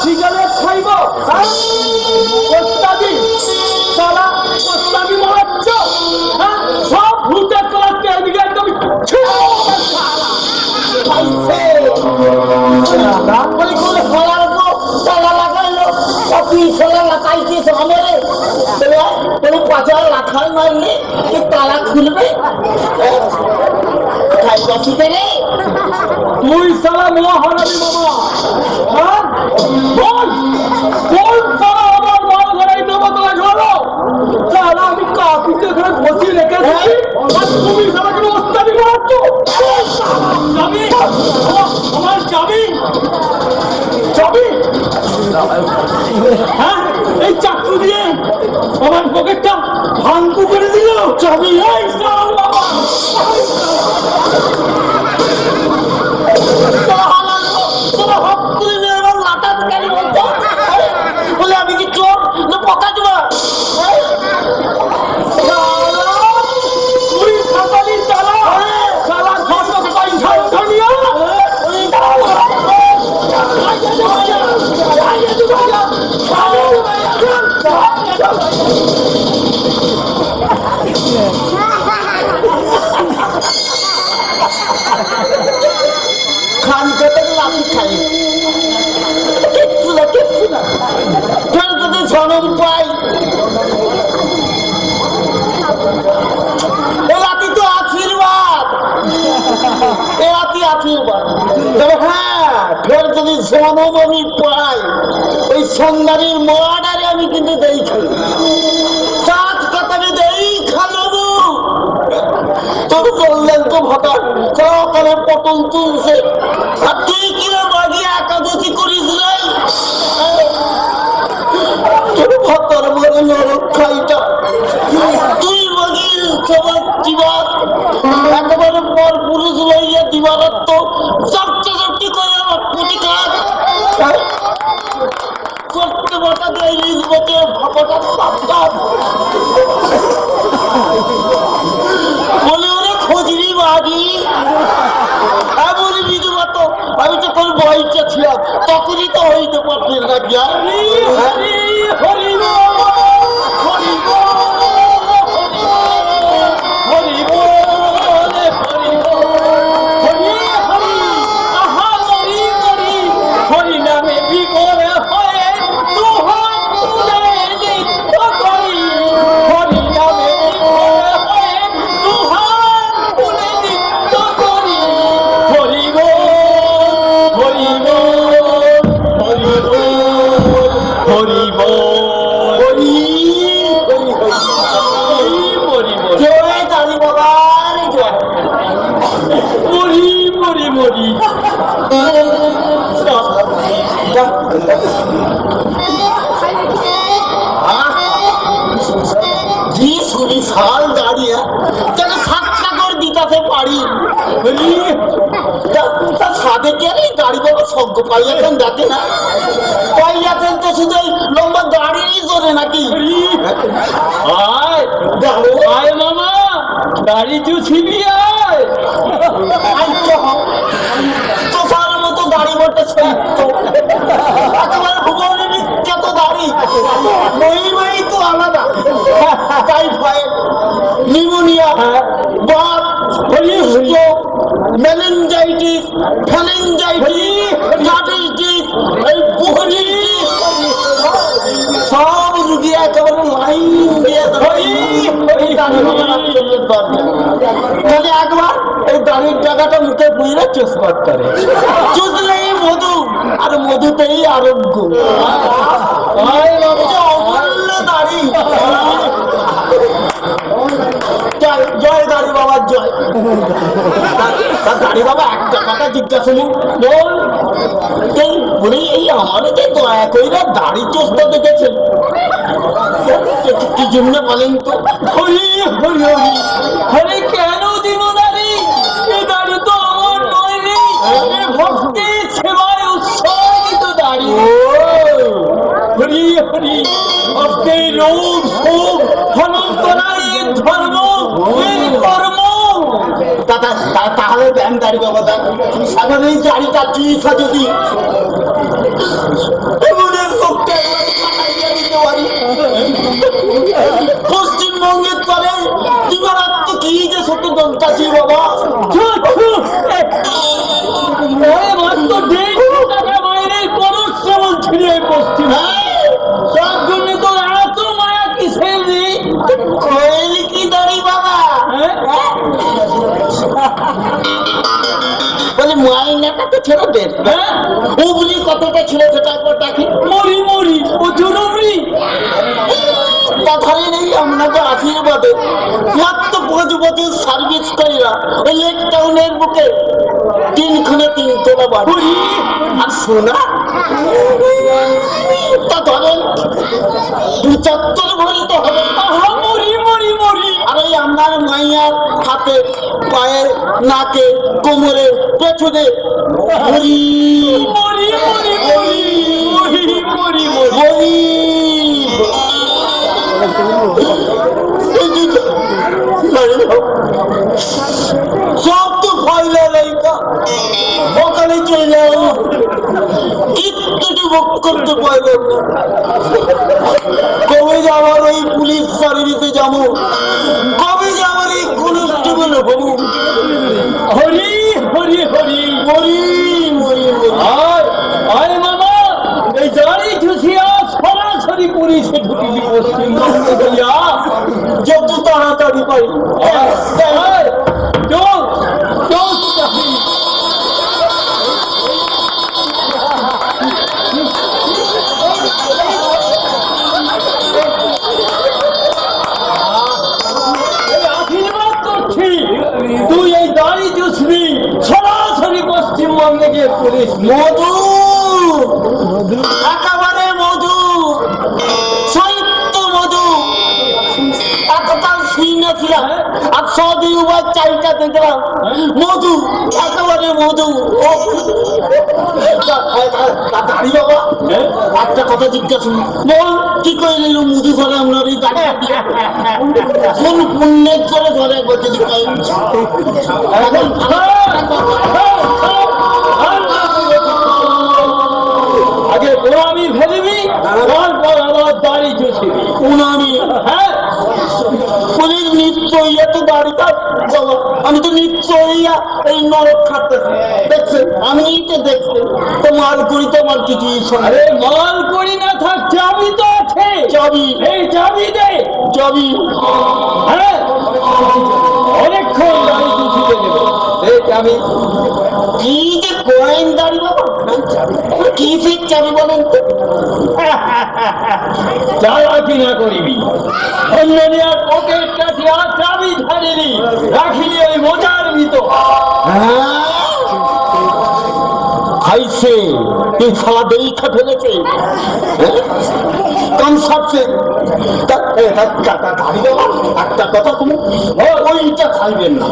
সিগারেট খাইব? সব ভূতের তোলাচ্ছে এদিকে একদম তালা খুলবে তুই সালা মহারানী মামা। হ্যাঁ, বল বল সালা আমার মাল ঘরে দেবো তোলা ঝোলো। সালা আমি কাপিতে ধরে বসি রেখেছি আর তুমি সালা কোনো ওস্তাদি করাচ্ছ। যাবি আমার যাবি যাবি? হ্যাঁ, এই চাকু দিয়ে আমার পকেটটা ভাঙকু করে দিল। যাবি? এই সালা বাবা বলে আমি কি চোর না পকা দেবো? তুই খাতালি চালা চালা ঘটক পয়সা উঠানিয়া খান খেতে লাঠি খাই কিচ্ছু না কিচ্ছু না। ফের যদি জনম পাই এ লাঠি তো আশীর্বাদ, এ লাঠি আশীর্বাদ। তবে হ্যাঁ, ফের যদি জনম আমি পাই ওই সন্ধ্যারির মর্ডারে আমি কিন্তু দেই খাই, চাঁদ কাতারে দেই খালবো। তোর বললেন তো ভটার সকালে পটল তুলছে আর তুই কিনা বাগিয়ে একাদশী করিস নাই। তোর ভটার বলে নরক খাইটা তুই বাগিয়ে সবার দিবার একেবারে পর পুরুষ লইয়া দিবারত্ব চাপটি করে আমার পুটি কাজ করতে বটা দেয় ইলিশ বকে ভাপটা পাপটা বলে ওরে খোঁজরি বাড়ি। বলি বিধবা তো আমি যখন বয়সটা ছিলাম তখনই তো হইতে পারতেন না গিয়া। বিশাল দাঁড়িয়ে তাকে সাতটা করে দিতে পারি সাদে কে গাড়ি বাবা সজ্ঞ পাইয়াছেন দেখে না পাইয়াছেন তো শুধু লম্বা গাড়িরই জোরে নাকি। আয় মামা গাড়ি চুছিবি আয় তোর মতো দাড়ি বটে একেবারে ভূগোলের বিখ্যাত দাড়ি মহিমাই তো আলাদা। টাইফয়েড নিউমোনিয়া বাত মেলেঞ্জাইটিস, ফ্যালেঞ্জাইটিস, ডায়াবেটিস, এই বুহরিটিস, সব রুগী একেবারে লাইন দিয়ে তাহলে একবার এই দাড়ির জায়গাটা মুখে বুঝলে চুষপাত করে, চুষলেই মধু, আর মধুতেই আরোগ্য। অমূল্য দাড়ি। জয় দাড়ি বাবা জয়। দাড়ি বাবা একটা কথা জিজ্ঞাসা বল, বলি এই আমাদের দয়া কইরা দাড়ি চোষটা দেখেছেন কি জন্য বলেন তো? হরি হরি হরি, আরে কেন দিব দাড়ি? এ দাড়ি তো আমার নয় রে, এ ভক্তির সেবায় উৎসর্গিত দাড়ি। হরি হরি, আজকে রোগ শোক হরণ করাই এর ধর্ম, এর কর্ম। তাহলে দেন দাড়ি বাবা দেন, এখন এই দাড়িটা চিকিৎসা যদি পশ্চিমবঙ্গের তলে দিবারাত্ম কি যে সত্য দন্তাছি বাবা। বলে মাইনাটা তো ছেড়ে দেন, ও বুঝি কতটা ছেড়ে সেটা একবার ডাকি। মরি মরি ও জনমরি কথাই নেই আপনাকে আশীর্বাদে মাত্র 5 বছর সার্ভিস করিরা ওই লেক টাউনের বুকে 3 তলা বাড়ি আর সোনা তা ধরেন 75 ভরি তো হবে। মরি মরি মরি, আর ওই আপনার মাইয়ার হাতে পায়ে নাকে কোমরে পেছনে ভরি মরি মরি মরি মরি মরি মরি। ভরি সব তো ফাইলে লেখা ওখানে চলে যাও, কিচ্ছুটি ভোগ করতে পারলাম না। কবে যাবার ওই পুলিশ সার্ভিসে যাবো, কবে যাবার এই কনস্টেবল হবো। হরি হরি হরি মরি মরি মরি। আয় মামা, এই দাড়ি ঝুঁসিয়া সরাসরি পুলিশে ঢুকিবি পশ্চিমবঙ্গে দিয়া, যত তাড়াতাড়ি পাই। আশীর্বাদ করছি, তুই এই দাড়ি চুষবি, সরাসরি পশ্চিমবঙ্গে গিয়ে পুলিশ। মধু একেবারে মধু, সাহিত্য মধু। এতকাল শুই না ছিলাম, আর 100 চাইটা দেখলাম মধু, একেবারে মধু। দাঁড়ি বাবা একটা কথা জিজ্ঞাসা বল, কি করে নিল মধু ধরে আপনার এই দাঁড়িয়ে কোন পুণ্যের করে ধরে বলতে আগে গোলামি ফেলবি, তারপর আবার দাড়ি চুষবি। উনামি হ্যাঁ, পুলিশ নিত্য ইয়া তো দাঁড়িয়ে আমি তো নিত্য ইয়া এই নরক খাটতেছি দেখছেন, আমি তো দেখছেন তো মাল করি তো আমার কিছুই শোনে। আরে মাল করি না থাক, চাবি তো আছে। চাবি এই চাবি দে। চাবি হ্যাঁ, অনেকক্ষণ দাড়ি চুষিতে দেবো। এই চাবি। কি যে কয়েন দাঁড়ি বাবা, কি ঠিক চাবি বলেন তো? চালাকি না করিবি, অন্যনিয়ার পকেট কাটিয়া চাবি ধারিলি, রাখিলি ওই মোজার ভিতর। খাইছে এই খালা দেখা ফেলেছে কম সাপছে। একটা কথা তুমি ওইটা খাইবেন না,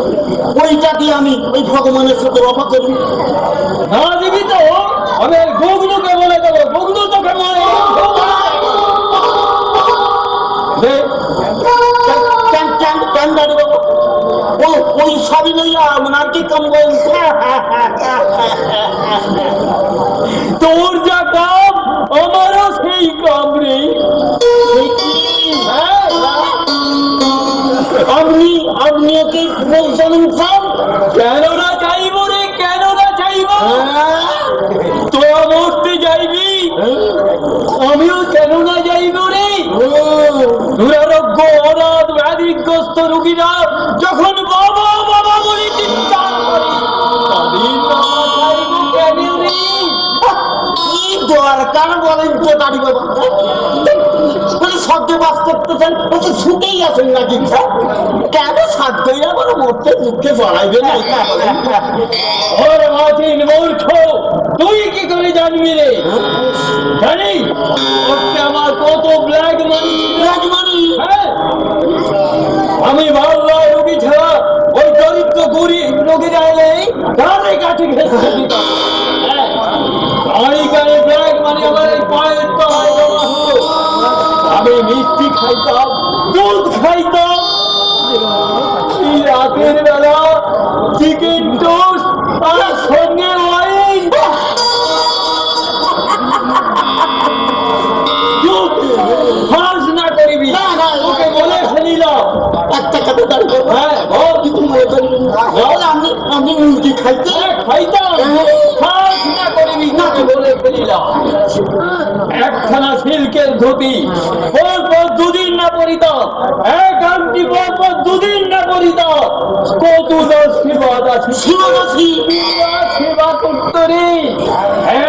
ওইটা দিয়ে আমি ওই ভগবানের সাথে রফা করি না দিবি তো আমি গোগলুকে বলে দেবো, গোগলু তোকে মারে। ওই সবই নেই আপনার কি কম তোর যা কাম আমারও সেই কাম রে। আপনি আপনি কি বলছেন কেন না চাইব রে, কেন না চাইব? তোরা মরতে যাইবি, আমিও কেন না যাইব রে? দুরারোগ্য অনাথ ব্যাধিগ্রস্ত রোগীরা যখন বাবা বাবা বলে চিৎকার করে, তাদের বাবা চাইব কেন রে? কি দরকার বলেন তো দাঁড়ি বাবা? সদ্য বাস করতেছেন, বলছে ছুটেই আছেন নাকি? কেন সাধ্যই আবার মরতে মুখে জড়াইবে না? ওর মাথিন মূর্খ, তুই কি করে জানবি রে? জানি ওকে আমার কত ব্ল্যাক মানি, ব্ল্যাক মানি? হ্যাঁ, আমি বাংলা রোগী ছাড়া ওই দরিদ্র গরিব রোগীরা নেই গানে কাঠি ঘেঁষে দিতাম। গাড়ি গাড়ি ব্ল্যাক মানি আমার এই পায়ের তলায় জমা হতো। আমি মিষ্টি খাইতাম, দুধ খাইতাম, এই রাতের বেলা চিকেন টোস্ট আর সঙ্গে ওয়াইন। হাস না করিবি, না, না, ওকে বলে ফেলিলাম। একটা কথা দাঁড়িয়ে হ্যাঁ, বল। কিছু মনে করবেন না। আপনি মুরগি খাইতে খাইতাম, হাস না করিবি, তোকে বলে ফেলিলাম। একখানা সিল্কের ধুতি পরপর দুদিন না পরিতাম, এক আংটি পরপর দুদিন না পরিতাম। কত আশীর্বাদ আছে, সেবা করত রে।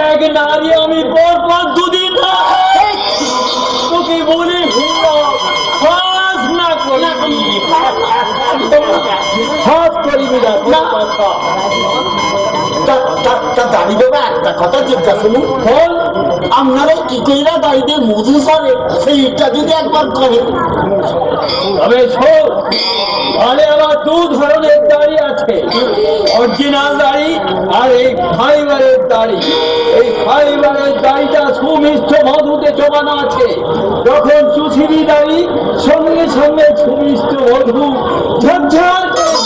এক নারী আমি পরপর দুদিন না তোকে বলে ফেললাম, হাস না করিবি, হাত করিবি না। দাঁড়ি দেবে একটা কথা জিজ্ঞাসা শুনুন, বল। আপনারা কি কইরা দাঁড়িয়ে মধু সরে সেইটা যদি একবার করে। তবে শোন, তাহলে আমার দু ধরনের দাড়ি আছে, অরিজিনাল দাড়ি আর এই ফাইবারের দাড়ি। এই ফাইবারের দাড়িটা সুমিষ্ট মধুতে জমানো আছে, যখন চুষিবি দাড়ি সঙ্গে সঙ্গে সুমিষ্ট মধু ঝরঝর করে।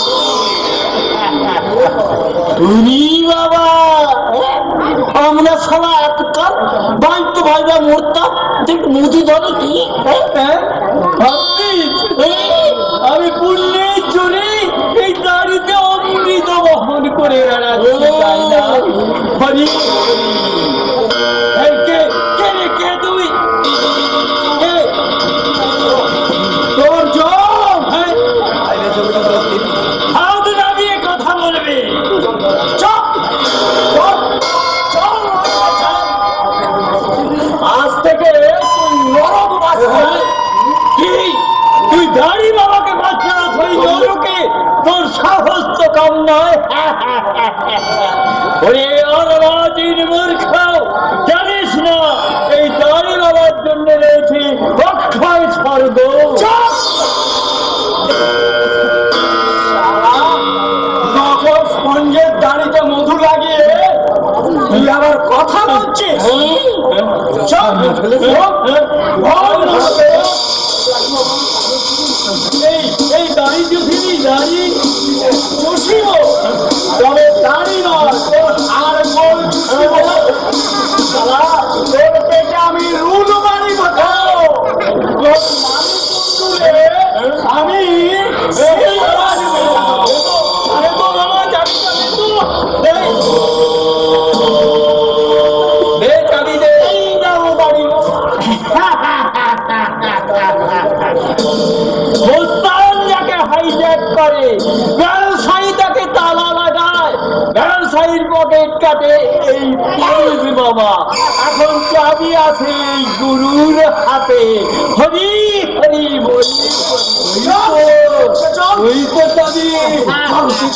উনি বাবা, আমরা সালা এতকাল বাইতো ভাইবা মরতাম, দেখ মধু ধরে কি? হ্যাঁ, ভাবছিস আমি পুণ্যের জোরে এই দাড়িতে অমৃত বহন করে বেড়াচ্ছি, তাই না? হরি এই কে কে রে, কে তুই? কে? তোর জম? হ্যাঁ, হাত নামিয়ে কথা বলবি। চুপ, চুপ, চল, চল। আজ থেকে তুই নরক বাঁচবি। কি? তুই দাড়ি বাবাকে বাঁচাস ওই নরকে? তোর সাহস তো কম নয়। ওরে অর্বাচীন মূর্খ, জানিস না এই দাড়ি বাবার জন্য রয়েছে অক্ষয় স্বর্গ? নকল স্পঞ্জের দাড়িতে মধু লাগিয়ে তুই আবার কথা বলছিস? এই দাড়ি চুষিবি, দাড়ি চুষিব, তবে দাড়ি নয়, তোর আর গোল চুষিব। শালা, তোর পেটে আমি রুল মারি কোথাও, তোর মারি আমি আরে তো বাবা, যাবি তো দে, চাবি দে। এই নাও দাড়ি। মোস্তান যাকে হাইজ্যাক করে, ব্যবসায়ী তাকে তালা লাগায়, ব্যবসায়ীর পকেট কাটে এই পুলিশ বাবা। এখন চাবি আছে এই গুরুর হাতে। হরি হরি বলি, ওই তো চাবি। চাবি আছে।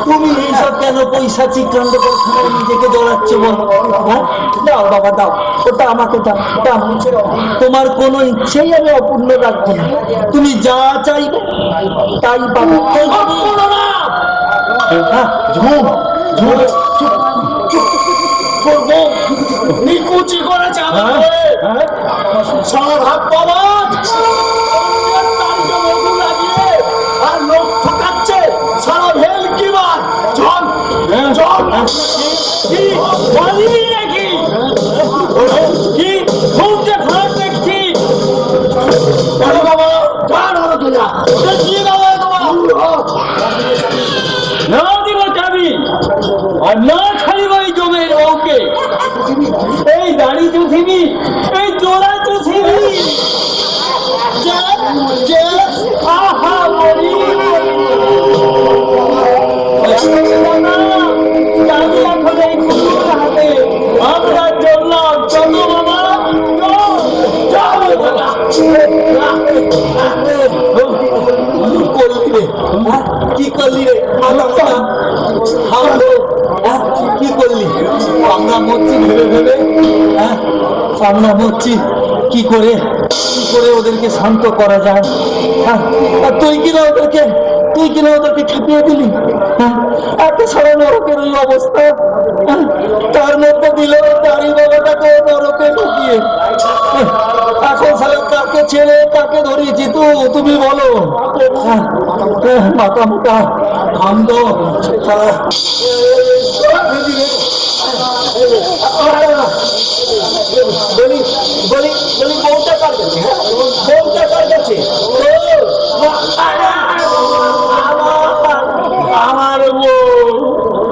তুমি এইসব কেন পয়সা চিত্রান্ত করে নিজেকে দৌড়াচ্ছ বল? দাও বাবা, দাও, ওটা আমাকে দাও, দাও। তোমার কোনো ইচ্ছেই আমি অপূর্ণ রাখবো না, তুমি যা চাইবে তাই পাবো। ঝুম ঝুম করবো নিকুচি করেছে আমাকে। সারা ভাগ পাবা মধু লাগিয়ে আর লোক ঠকাচ্ছে সারা ভেল কি বার। চল চল, কি বলিনি নাকি? আর না ছাড়িব এই জমের বউকে। এই দাড়ি চুথিবি, এই জোড়া চুথিবি। আহা বলি আমরা চললাম, চলো বাবা, কি করলি রে? কি করলি? আমরা মরছি ভেবে ভেবে, আমরা মরছি কি করে ওদেরকে শান্ত করা যায়। আর তুই কিনা ওদেরকে খেপিয়ে দিলি। এত সারা নরকের ওই অবস্থা, তার মধ্যে দিল দাঁড়ি বাবাটাকে নরকে ঢুকিয়ে। এখন সারা কাকে ছেড়ে কাকে ধরিয়েছি তুমি বলো। মাথা মোটা খান্দ বলি বলি বলি বউটা কার কাছে? বউটা কার কাছে? আমার বউ।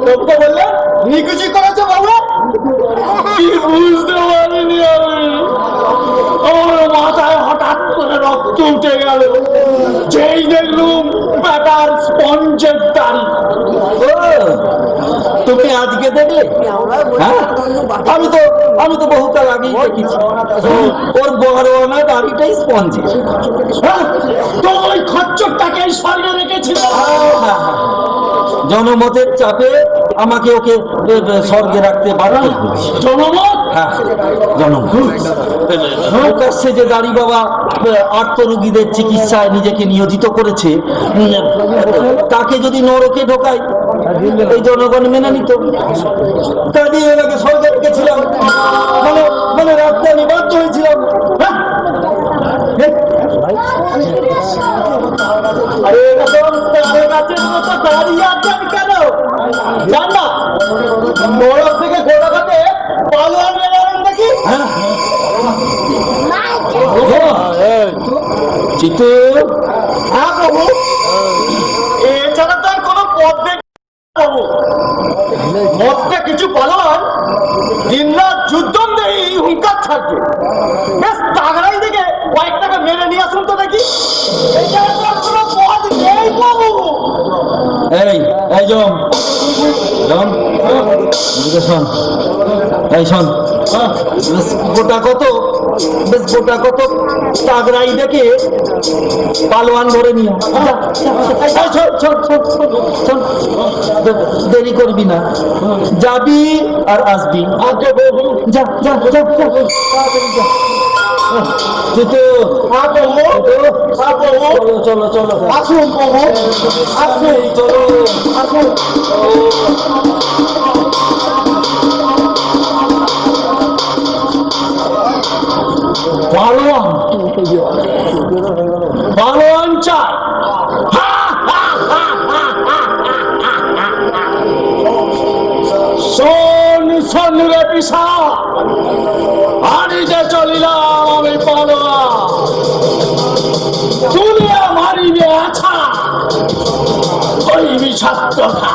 লোকটা বললে নিকুচি করেছে বাবু। কি বুঝতে পারিনি আমি, আমার মাথায় হঠাৎ করে রক্ত উঠে গেল, যেই দেখলুম ব্যাটার স্পঞ্জের দাড়ি। তুমি আজকে দেখলে? আমি তো বহুকাল আগেই দেখেছি ওর বড় না দাড়িটাই স্পঞ্জ। তো ওই খচ্চরটাকে স্বর্গে রেখেছিল। জনমতের চাপে আমাকে ওকে স্বর্গে রাখতে বাধ্য করেছে। জনমত? হ্যাঁ, জনমত। প্রকাশ্যে যে দাড়ি বাবা আর্তরোগীদের চিকিৎসায় নিজেকে নিয়োজিত করেছে, তাকে যদি নরকে ঢোকায় এই জনগণ মেনে নিত। কাজে এলাকে স্বর্গে রেখেছিলাম, মানে রাখতে আমি বাধ্য হয়েছিলাম। আরে এরকম তারে গাছের মতো দাঁড়িয়ে আছেন কেন? জান না নরক থেকে গোটা কাটে পালোয়ান বেরোলেন নাকি? চিতু, হ্যাঁ বাবু, এছাড়া তো আর কোনো পথ দেখি বাবু। মতটা কিছু পালোয়ান দিন রাত যুদ্ধ দেই হুঙ্কার ছাড়ছে। বেশ তাগড়াই দেখে কয়েকটাকে মেরে নিয়ে আসুন তো দেখি। এছাড়া তো আর কোনো পথ নেই বাবু। এই জম এদিকে শোন, এই শোন, বেশ গোটা কত তাগড়াই দেখে পালোয়ান ধরে নিয়ে দেরি করবি না, যাবি আর আসবি। যা যা যা যা চলো চলো আসুন বাবু, আসুন, চলো আসুন। পালোয়ান চাই। শোন শোন রে পিসা, হারিতে চলিলাম আমি পালোয়ান, তুলিয়া মারিবে আছা ওই বিষাক্ততা।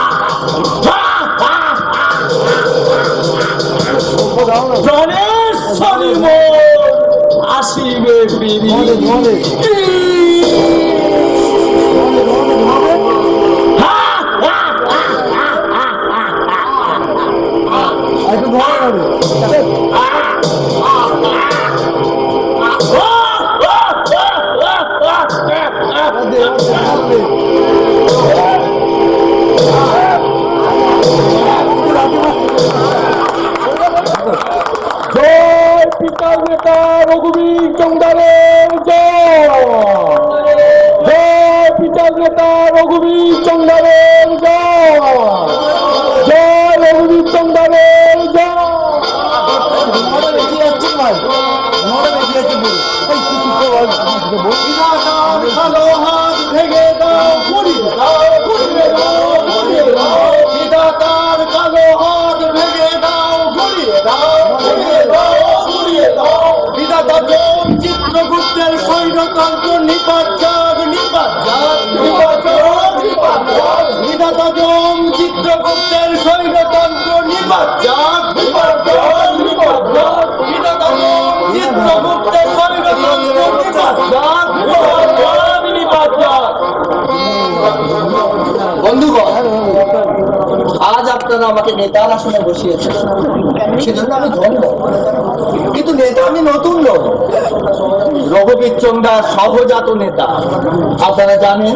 গণেশ্বরী মোর আসিবে ফিরি। জয় পিতা নেতা রঘুবীর চন্দ্রের জয়, জয় পিতা নেতা রঘুবীর চন্দ্রের জয়, জয় রঘুবীর চন্দ্রের জয়। কালো হাত ভেঙে দাও, পুড়িয়ে দাও, পুড়িয়ে দাও, পুড়িয়ে দাও। বিধাতার কালো হাত ভেঙে দাও, ঘুরিয়ে দাও, ভেঙে দাও, ঘুরিয়ে দাও। বিধাতা চিত্রগুপ্তের সৈন্যতন্ত্র নিপাত যাক, নিপাত যাক, নিপাত যাক, নিপাত যাক। বিধাতা চিত্রগুপ্তের সৈন্যতন্ত্র নিপাত চিত্রগুপ্তের সৈন্যতন্ত্র নিপাত। বন্ধুগণ, আজ আপনারা আমাকে নেতার আসনে বসিয়েছেন, সেজন্য আমি ধন্য। কিন্তু নেতা আমি নতুন নই, রঘুবীর চন্দ্র সহজাত নেতা। আপনারা জানেন,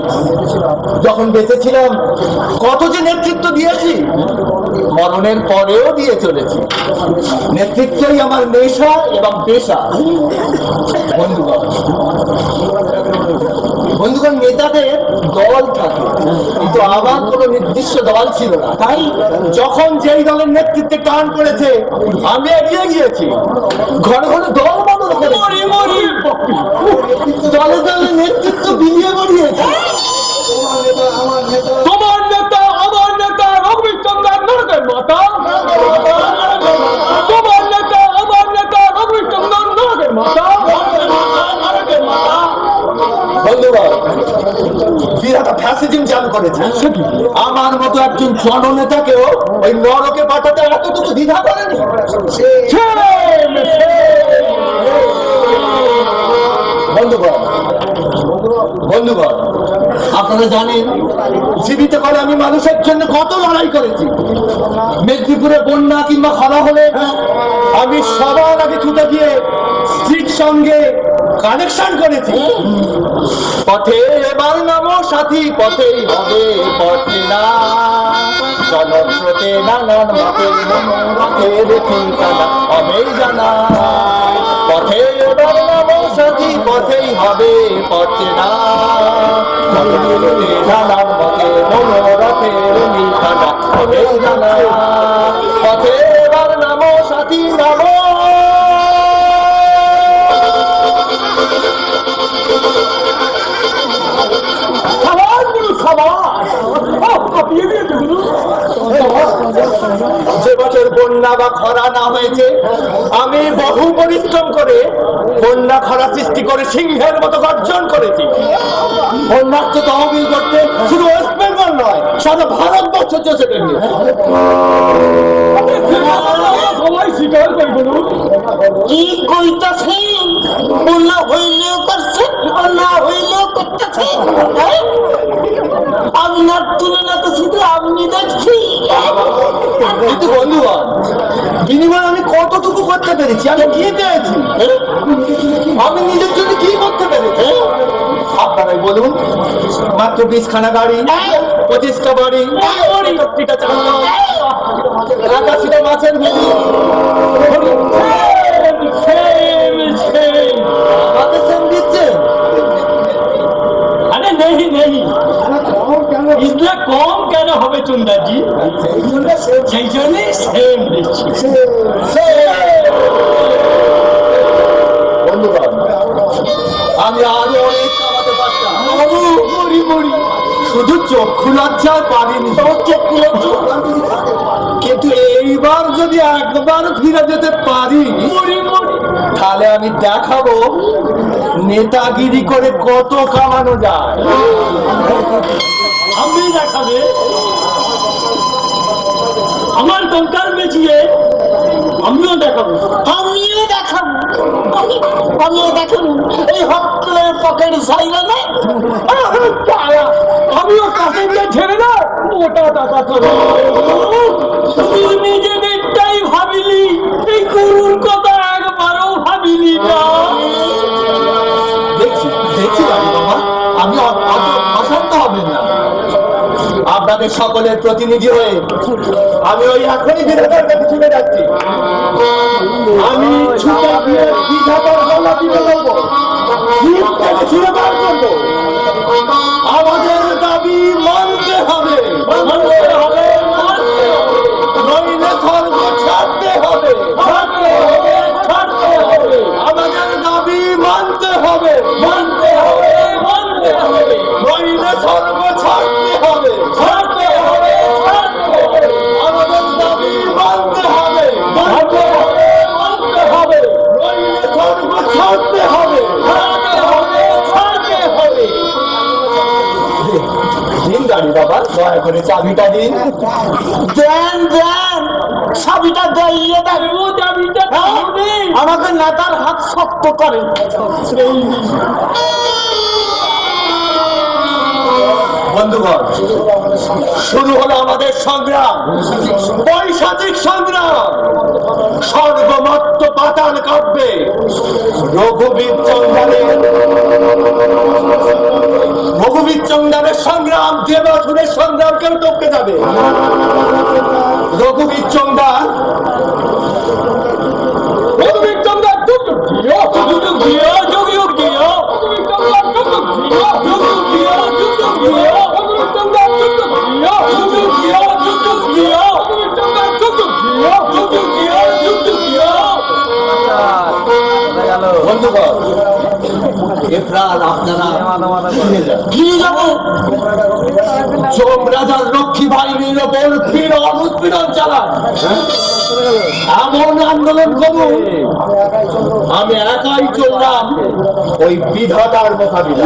যখন বেঁচে ছিলাম কত যে নেতৃত্ব দিয়েছি, মরণের পরেও দিয়ে চলেছি। নেতৃত্বই আমার নেশা এবং পেশা। বন্ধুগণ, নেতাদের দল থাকে, কিন্তু আমার কোনো নির্দিষ্ট দল ছিল না। তাই যখন যেই দলের নেতৃত্বে টান করেছে আমি এগিয়ে গিয়েছি, ঘরে ঘরে দল বদল করে দলে দলে নেতৃত্ব বিলিয়ে গড়িয়েছে। তোমার নেতা আমার নেতা রঘুবীর চন্দ্রের নরকের মাতা, তোমার নেতা আমার নেতা রঘুবীর চন্দ্রের নরকের মাতা। বন্ধুগণ, বিরাটা ফ্যাসিজম চালু করেছে। আমার মতো একজন জননেতাকেও ওই নরকে পাঠাতে এতটুকু দ্বিধা করেনি। বন্ধুগণ, আপনারা জানেন, জীবিত করে আমি মানুষের জন্য কত লড়াই করেছি। মেদিনীপুরে বন্যা কিংবা খরা হলে আমি সবার আগে ছুটে গিয়ে স্ত্রীর সঙ্গে কানেকশন করেছি। পথে এবার নামো সাথী, পথেই হবে পথে না জনস্রোতে নানান মাঠের মনোরথের ঠিকানা হবেই জানা। পথে এবার নামো সাথী, পথেই হবে পথে না নানান মাঠের মনোরথের ঠিকানা হবেই জানা। পথে এবার নামো সাথী, নামো। যে বছর বন্যা বা খরা না হয়েছে, আমি বহু পরিশ্রম করে বন্যা খরা সৃষ্টি করে সিংহের মতো গর্জন করেছি। বন্যার্থ তহবিল করতে শুধু ওয়েস্ট বেঙ্গল নয়, সারা ভারতবর্ষ চষে গেছে। সবাই স্বীকার করে বলুন, কি কইতাছে? বন্যা হইলেও করছে, না হইলেও করতেছে। আপনার তুলনা তো শুধু আপনি দেখছি। কিন্তু বন্ধুগণ, বিনিময়ে আমি কতটুকু করতে পেরেছি, আমি কি পেয়েছি, আমি নিজের জন্য কি করতে পেরেছি আপনারাই বলুন। মাত্র 20খানা গাড়ি, 25টা বাড়ি, 31টা চাকা, 81টা মাছের ভেজি। আমাদের সেম দিচ্ছে। আরে নেই নেই, इसलिए कम কেন হবে চন্দাজি? সেই জন্যই সেম দিচ্ছি। বন্ধুগণ, আমি আরো অনেক কামাতে পারতাম, শুধু চক্ষু লজ্জায় পারিনি। কিন্তু এইবার যদি একবার ফিরে যেতে পারি, তাহলে আমি দেখাবো নেতাগিরি করে কত কামানো যায়। আমি দেখাবে আমার দরকার বেঁচিয়ে আমিও দেখাবো, আমিও দেখাবো, আমিও দেখাবো। এই হকলের পকেট সাইরা না, আমিও কাছে ছেড়ে না মোটা টাকা করে। তুই নিজেদেরটাই ভাবিলি, এই গরুর কথা একবারও ভাবিলি না। দেখছি দেখছি বাবা, আমি অশান্ত হবেন না। আপনাদের সকলের প্রতিনিধি হয়ে আমি ওই এখনই বিধাতার কাছে ছুটে যাচ্ছি। আমি ছুটে গিয়ে বিধাতার গলা টিপে দেবো, জিভ থেকে ছিঁড়ে বার করবো। আমাদের দাবি মানতে হবে, নইলে স্বর্গ ছাড়তে হবে। আমাদের দাবি মানতে হবে, নইলে স্বর্গ ছাড়তে হবে। আমাদের দাবি মানতে হবে, নইলে স্বর্গ ছাড়তে হবে। দিন গাড়ি বাবা, দয়া করে চাল চাবিটা দিন। দেন দেন, চাবিটা দিয়ে দেন। আমাকে নেতার হাত শক্ত করে। বন্ধুগণ, শুরু হলো আমাদের সংগ্রাম, পৈশাচিক সংগ্রাম। সর্বমত্ত পাতাল কাব্যে রঘুবীর চন্দ্রের সংগ্রাম, দেবাসুরের সংগ্রাম কেউ টপকে যাবে? রঘুবীর চন্দ্র বন্ধুগণ, এ প্রাণ আপনারা ফিরে যাবো। যমরাজার রক্ষী বাহিনীর ওপর অনুৎপীড়ন চালান, এমন আন্দোলন করুন আমি একাই চললাম ওই বিধাতার মোকাবিলা।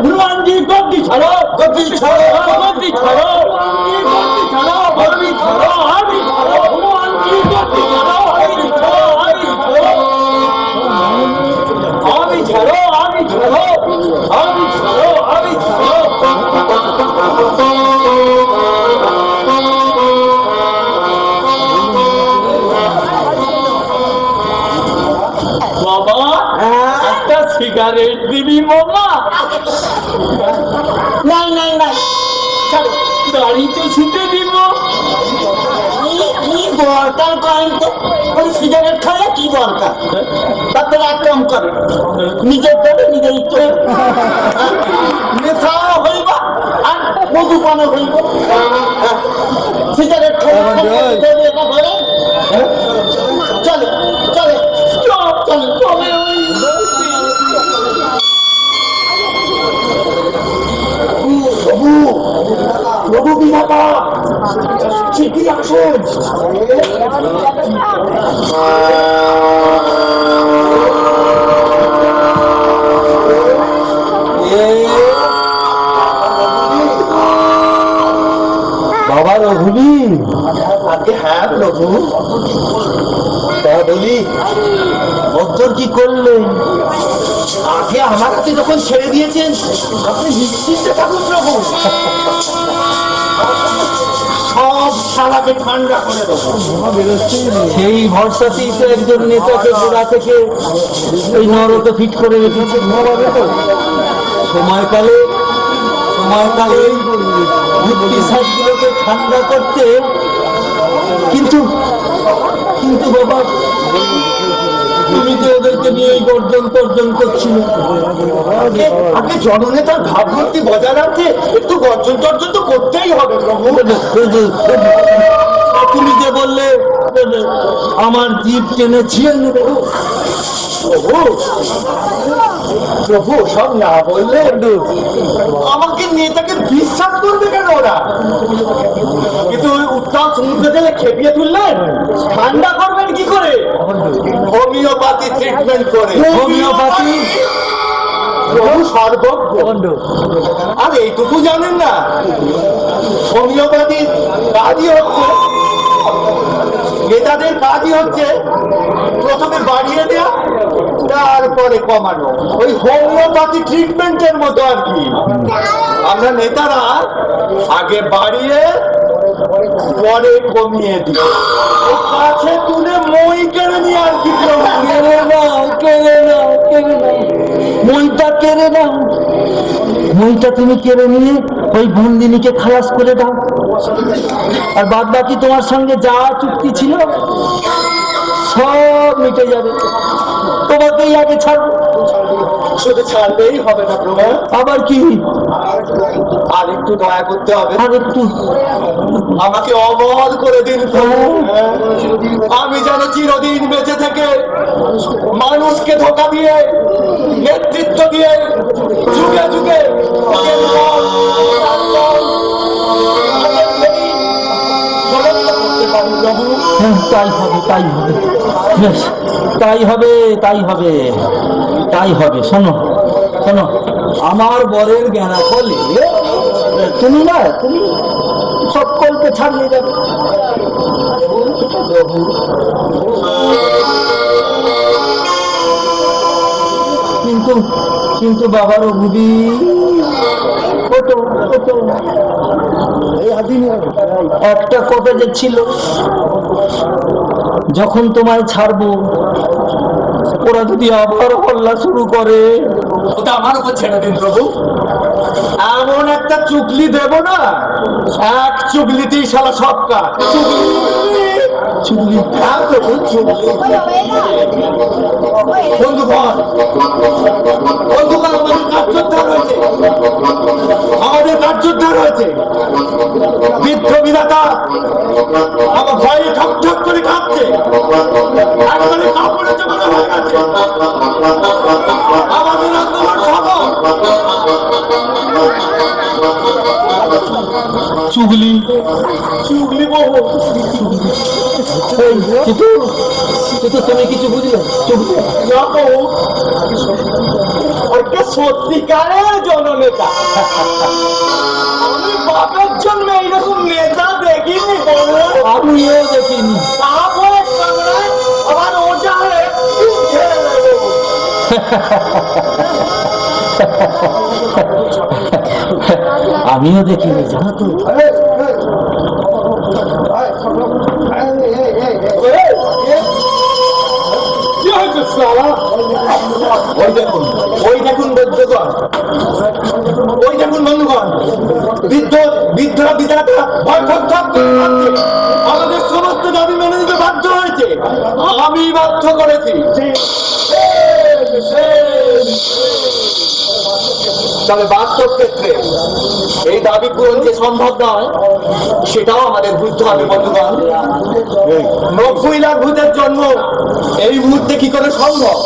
হনুমানজি গদ্দি ছাড়ো, গদ্দি ছাড়ো, গদ্দি ছাড়ো, গদ্দি ছাড়ো, গদ্দি ছাড়ো, আমি ছাড়ো, হনুমানজি গদ্দি ছাড়ো, আমি ছাড়ো, আমি ছাড়ো, আমি ছাড়ো, আমি ছাড়ো, আমি ছাড়ো। বাবা, একটা সিগারেট দিবি বাবা? নাই নাই নাই, গাড়িতে শুতে দিব। কি দরকার করেন তো? ওই সিগারেট খাইলে কি দরকার? তারপরে এক কাম করে, নিজের দেবে নিজের ইচ্ছে, নেশা হইব আর মধুপানও হইব। সিগারেট খাইলে এটা করে চলে চলে চলে চলে। প্রভু বিধাতা ঠিকই আসেন। বাবা রঘুবীর, আগে হ্যাঁ প্রভু, তা বলি অন্তর কি করলেন? আগে আমার কাছে যখন ছেড়ে দিয়েছেন আপনি নিশ্চিন্তে থাকুন প্রভু, সব সারাকে ঠান্ডা করে দেবো। সেই ভরসাতেই তো একজন নেতাকে গোড়া থেকে এই নরকে ফিট করে রেখেছে। সময়কালে সময়কালে গুলোকে ঠান্ডা করতে, কিন্তু কিন্তু বাবা তুমি তো ওদেরকে নিয়ে এই গর্জন তর্জন করছিল। আগে জননেতার ভাবমূর্তি বজায় রাখতে একটু গর্জন তর্জন তো করতেই হবে প্রভু। তুমি যে বললে আমার জীব টেনে ছিঁড়ে নেবে, প্রভু প্রভু সব না বললে আমাকে নেতাকে বিশ্বাস করবে কেন ওরা? কিন্তু ওই উত্তাল সমুদ্র থেকে খেপিয়ে তুললেন, ঠান্ডা করবেন কি করে? হোমিওপ্যাথি ট্রিটমেন্ট করে। হোমিওপ্যাথি প্রভু সর্বজ্ঞ, আর এইটুকু জানেন না? হোমিওপ্যাথির কাজই হচ্ছে, নেতাদের কাজই হচ্ছে প্রথমে বাড়িয়ে দেওয়া তারপরে কমানো, ওই হোমিওপ্যাথি ট্রিটমেন্টের মতো আর কি। আমরা নেতারা আগে বাড়িয়ে পরে কমিয়ে দিই, কাছে তুলে মই কেড়ে নিয়ে আর কি। কেড়ে নাও, কেড়ে নাও, কেড়ে নাও, মইটা কেড়ে নাও, মইটা তুমি কেড়ে নিয়ে ওই বন্দিনীকে খালাস করে দাও, আর বাদ বাকি তোমার সঙ্গে যা চুক্তি ছিল সব মিটে যাবে। তোমাকেই আগে ছাড়বো। শুধু ছাড়লেই হবে না প্রভু, আবার কি? আর একটু দয়া করতে হবে, আর একটু আমাকে অমর করে দিন প্রভু। আমি যেন চিরদিন বেঁচে থেকে মানুষকে ধোঁকা দিয়ে, নেতৃত্ব দিয়ে, যুগে যুগে তাই হবে, তাই হবে, তাই হবে, তাই হবে, তাই হবে। শোনো শোনো, আমার বরের জ্ঞানা ফলে তুমি না, তুমি সকলকে ছাড়িয়ে যাবে। কিন্তু কিন্তু বাবারও বুদ্ধি কত কত। একটা কথা যে ছিল, যখন তোমায় ছাড়বো ওরা যদি আবার হল্লা শুরু করে, ওটা আমার উপর ছেড়ে দিন প্রভু। এমন একটা চুগলি দেব না, এক চুগলিতেই সারা সব কাজ। চুগলি হ্যাঁ প্রভু, চুগলি। বন্ধুগণ, বন্ধুগণ, আমাদের কার্যোদ্ধার হয়েছে, আমাদের কার্যোদ্ধার হয়েছে। বৃদ্ধ বিধাতা আমার ভয়ে ঠক ঠক করে কাঁপছে, একবারে কাপড়ে জমানো হয়ে গেছে। আমাদের আন্দোলন সফল। চুগলি চুগলি বহু, কিন্তু তুমি কিছু বুঝলে? চুগলি না বহু, ওকে সত্যিকারের জননেতা। আমি বাপের জন্মে এইরকম নেতা দেখিনি, আমিও দেখিনি। তারপরে কামড়ায় আবার ওটা হয়ে আমিও দেখিনি, জানো তো। ওই দেখুন, ওই দেখুন বন্ধুগণ, ওই দেখুন বন্ধুগণ, বৃদ্ধরা বিধাতা ভয় ঠক ঠক করে কাঁদছে। আমাদের সমস্ত দাবি মেনে নিতে বাধ্য হয়েছে, আমি বাধ্য করেছি। তবে বাস্তব ক্ষেত্রে এই দাবি পূরণ যে সম্ভব নয়, সেটাও আমাদের বুঝতে হবে বন্ধুগণ। 90 লাখ ভূতের জন্ম এই মুহূর্তে কি করে সম্ভব?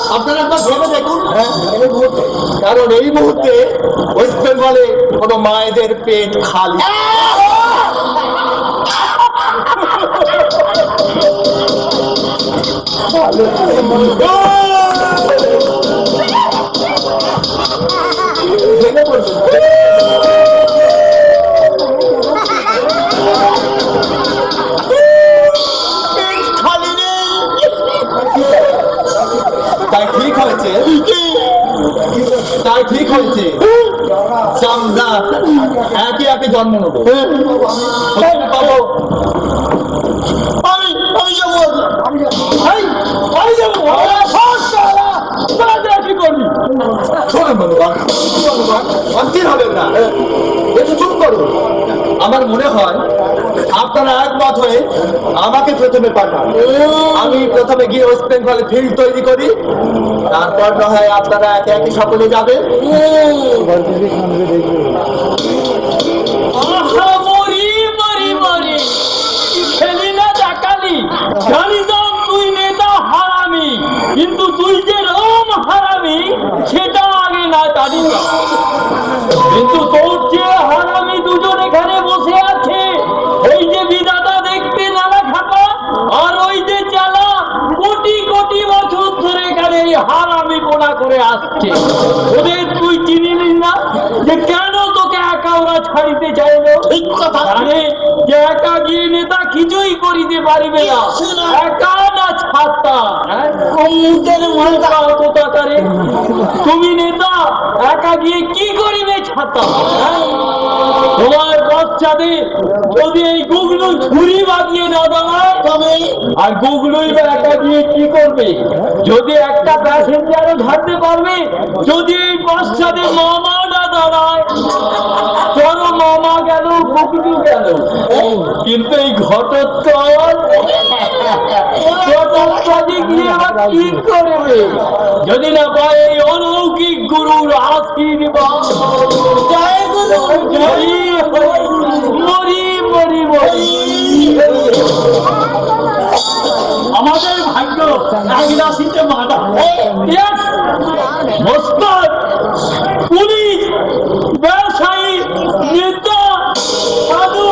আপনারা একবার ভেবে দেখুন, কারণ এই মুহূর্তে ওয়েস্ট বেঙ্গলে কোনো মায়েদের পেট খালি। তাই ঠিক হয়েছে, তাই ঠিক হয়েছে আমরা একে একে জন্ম নেবো। আমি যাবো, আমি যাবো। শোনেন বন্ধুগণ, অস্থির হবেন না, একটু চুপ করুন। আমার মনে হয় আপনারা একমত হয়ে আমাকে প্রথমে পাঠান, আমি প্রথমে গিয়ে ওয়েস্ট বেঙ্গলে ফিল্ড তৈরি করি, তারপর না হয় আপনারা একে একে সকলে যাবে। কিন্তু তুই যে রম হারামি সেটা আগে না জানি, কিন্তু তোর যে হারামি দুজন এখানে বসে আছে, ওই যে বিধাতা দেখতে নানা খাতা, আর ওই যে চালা কোটি কোটি বছর ধরে এখানে হারামি পোনা করে আসছে। ওদের তুই চিনিলি না যে কেন তোকে একা ওরা ছাড়িতে চাইল? ঠিক কথা জানে যে একা গিয়ে নেতা কিছুই করিতে পারিবে না, একা না ছাতা। তুমি নেতা একা গিয়ে কি করিবে ছাতা? তোমার বাচ্চাদের যদি এই গুগলু ছুরি বাগিয়ে না দাঁড়ায়, আর গুগলুই বা একা গিয়ে কি করবে? যদি একটা প্যাসেঞ্জারও ধরতে পারবে, যদি এই বাচ্চাদের মামা না দাঁড়ায়, চলো মামা গেল, গুগলু গেল। কিন্তু এই ঘটোৎকচ গিয়ে আবার কি করবে যদি না পায় এই অলৌকিক গুরুর আশীর্বাদ? জয় গুরু, জয় মরি মরি মরি। আমাদের ভাগ্য আদিবাসীতে মারা মস্তক, পুলিশ, ব্যবসায়ী, নেতা, সাধু,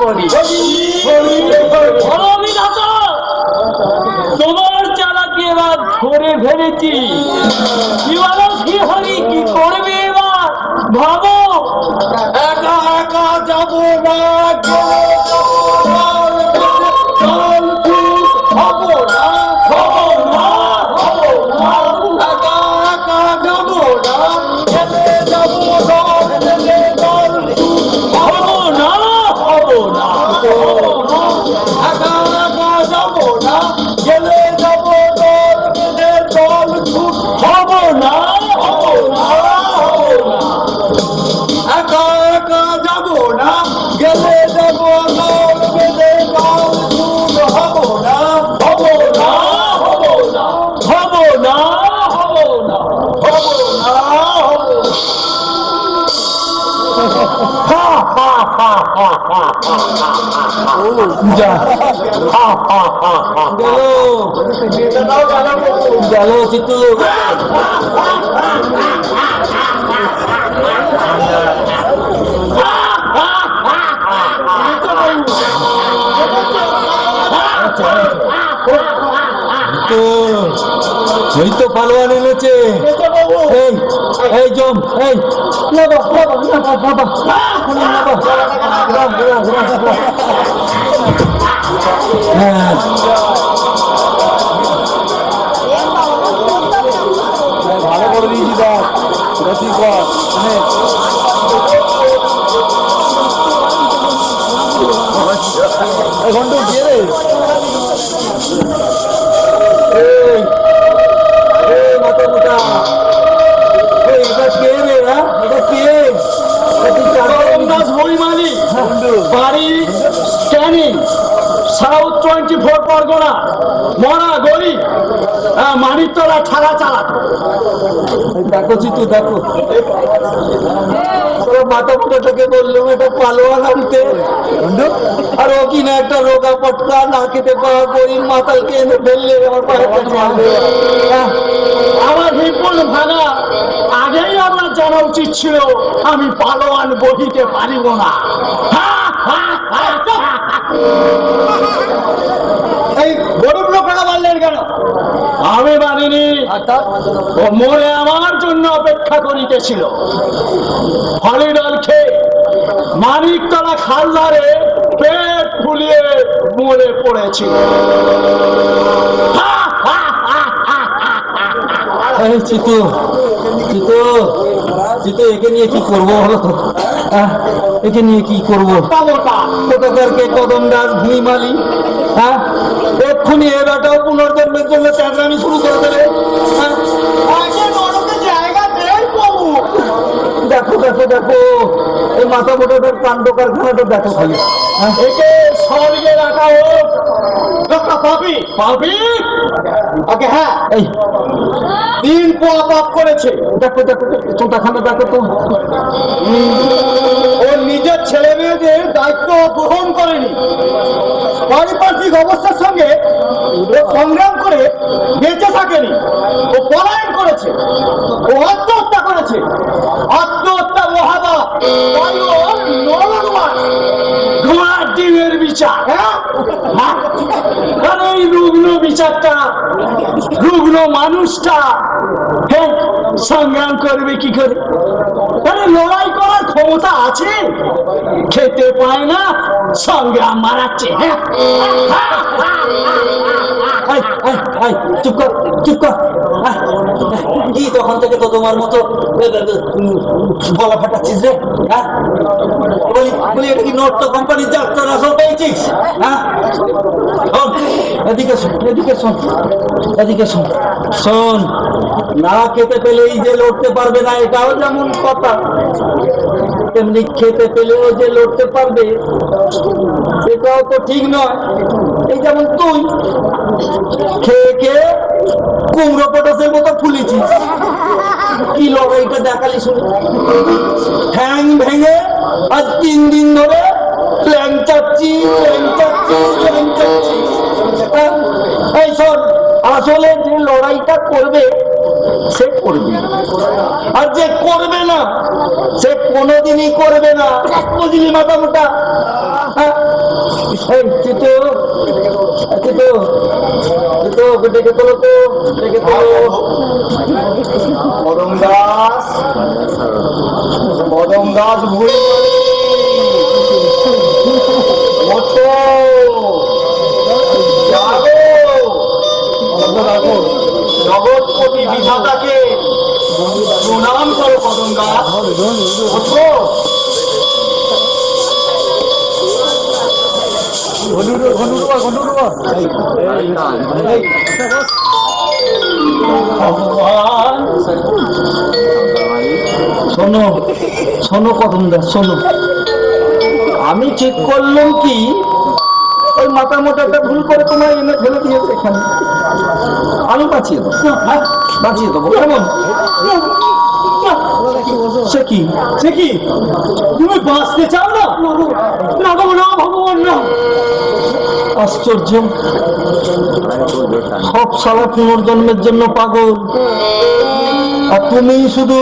বলি তোমার চালাকে এবার ধরে ফেলেছি। কি বলো কি হরি, কি করবে এবার ভাবো। একা একা যাবো না, হবো না, হবো না, হবো না, একা একা যাবো না, গেলে যাবো দল, গেলে দল, হবো না, হবো না, একা একা যাবো না, গেলে যাবো দল, গেলে দল, হবো না, হবো না, হবো না, একা একা যাবো না, গেলে যাবো দল, গেলে দল, হবো না, হবো না, হবো না, হবো না, হবো না, হবো না, হবো। হা হা হা হা হা যা হা হা হা হা গেল চিতু। ওই তো পালোয়ান এনেছে। এই এই জম এই হ্যাঁ ভালো করে দিয়েছি দেখ গতি কর ঘন্টা দিয়ে রে মাথা মোটা এটা কে রে? এটা কে? করমদাস বইমালি, বাড়ি ক্যানিং, সাউথ 24 পরগনা, মরা গলি, মানিকতলা ঠাড়া চালাতো। দেখো চিতু দেখো মাথা মোটা থেকে বললাম এটা পালোয়ান আনতে আর ও কিনা একটা রোগা পটকা না খেতে পাওয়া গরিব মাতালকে এনে ফেললে আমার পায়ে মারবে। আমার রিপোর্ট ভাঙা আগেই আমার জানা উচিত ছিল আমি পালোয়ান বহিতে পারিব না। এই গরিব লোকেরা বললেন কেন? আমি মানিনি, ও মরে আমার জন্য অপেক্ষা করিতেছিল। হলিডল খেয়ে মানিকতলা খালদারে পেট ফুলিয়ে মরে পড়েছিল। এই চিতু চিতু চিতু একে নিয়ে কি করবো বলো তো? একে নিয়ে কি করবো? কোথাকারকে কদম দাস ভুঁইমালি, হ্যাঁ এক্ষুনি এ বেটাও পুনর্জন্মের জন্য চাকরামি শুরু করে দেবে। জায়গা নেই প্রভু। দেখো দেখো দেখো এই মাথা মোটাটার কাণ্ড কারখানাটা দেখো খালি। একে স্বর্গে রাখা হোক। পাবি পাবি ওকে হ্যাঁ, এই 3 পোয়া পাপ করেছে। দেখো দেখো চোটাখানা দেখো তো। ও নিজের ছেলে মেয়েদের দায়িত্ব গ্রহণ করেনি, পারিপার্শ্বিক অবস্থার সঙ্গে ও সংগ্রাম করে বেঁচে থাকেনি। ও পলায়ন করেছে, ও আত্মহত্যা করেছে। আত্মহত্যা মহাপাপ, তাই ও নরকবাস। ঘোড়ার ডিমের বিচার, হ্যাঁ? আর এই রুগ্ন বিচারটা, রুগ্ন মানুষটা হ্যাঁ সংগ্রাম করবে কি করে? আরে লড়াই করার ক্ষমতা আছে, খেতে পায় না, সংগ্রাম মারাচ্ছে। হ্যাঁ চুপ কর চুপ কর। কি তখন থেকে তো তোমার মতো গলা ফাটাচ্ছিস রে? হ্যাঁ বলি বলি এটা কি নোট তো কোম্পানির যাত্রার আসল পেয়েছিস? হ্যাঁ শোন এদিকে শোন এদিকে শোন এদিকে শোন শোন না খেতে পেলেই যে লড়তে পারবে না এটাও যেমন কথা, তেমনি খেতে পেলেও যে লড়তে পারবে সেটাও তো ঠিক নয়। এই যেমন তুই খেয়ে খেয়ে কুমড়ো পটাশের মতো ফুলেছিস, কি লড়াইটা দেখালি শুনে। ঠ্যাং ভেঙে আজ 3 দিন ধরে ল্যাংচাচ্ছি ল্যাংচাচ্ছি ল্যাংচাচ্ছি। এই শোন আসলে যে লড়াইটা করবে সে করবে, আর যে করবে না সে কোনোদিনই করবে না। বুঝলি মাথা মোটা? এই তিতো তিতো তিতো ডেকে তোলো তো, ডেকে তোলো। কদম দাস, কদম দাস ভুল ওঠো, জাগো, জগৎপতি বিধাতাকে প্রণাম করো কদম দাস, ওঠো। ভগবান, শোনো শোনো কদম দাস শোনো, আমি ঠিক করলাম কি ওই মাথা মোটা একটা ভুল করে তোমার এনে ফেলে দিয়েছে এখানে, আমি বাঁচিয়ে দেবো, হ্যাঁ বাঁচিয়ে দেবো। কেমন সে কি, সে কি তুমি বাঁচতে চাও না? না গো না ভগবান না। আশ্চর্য, সব সারা পুনর্জন্মের জন্য পাগল, আর তুমি শুধু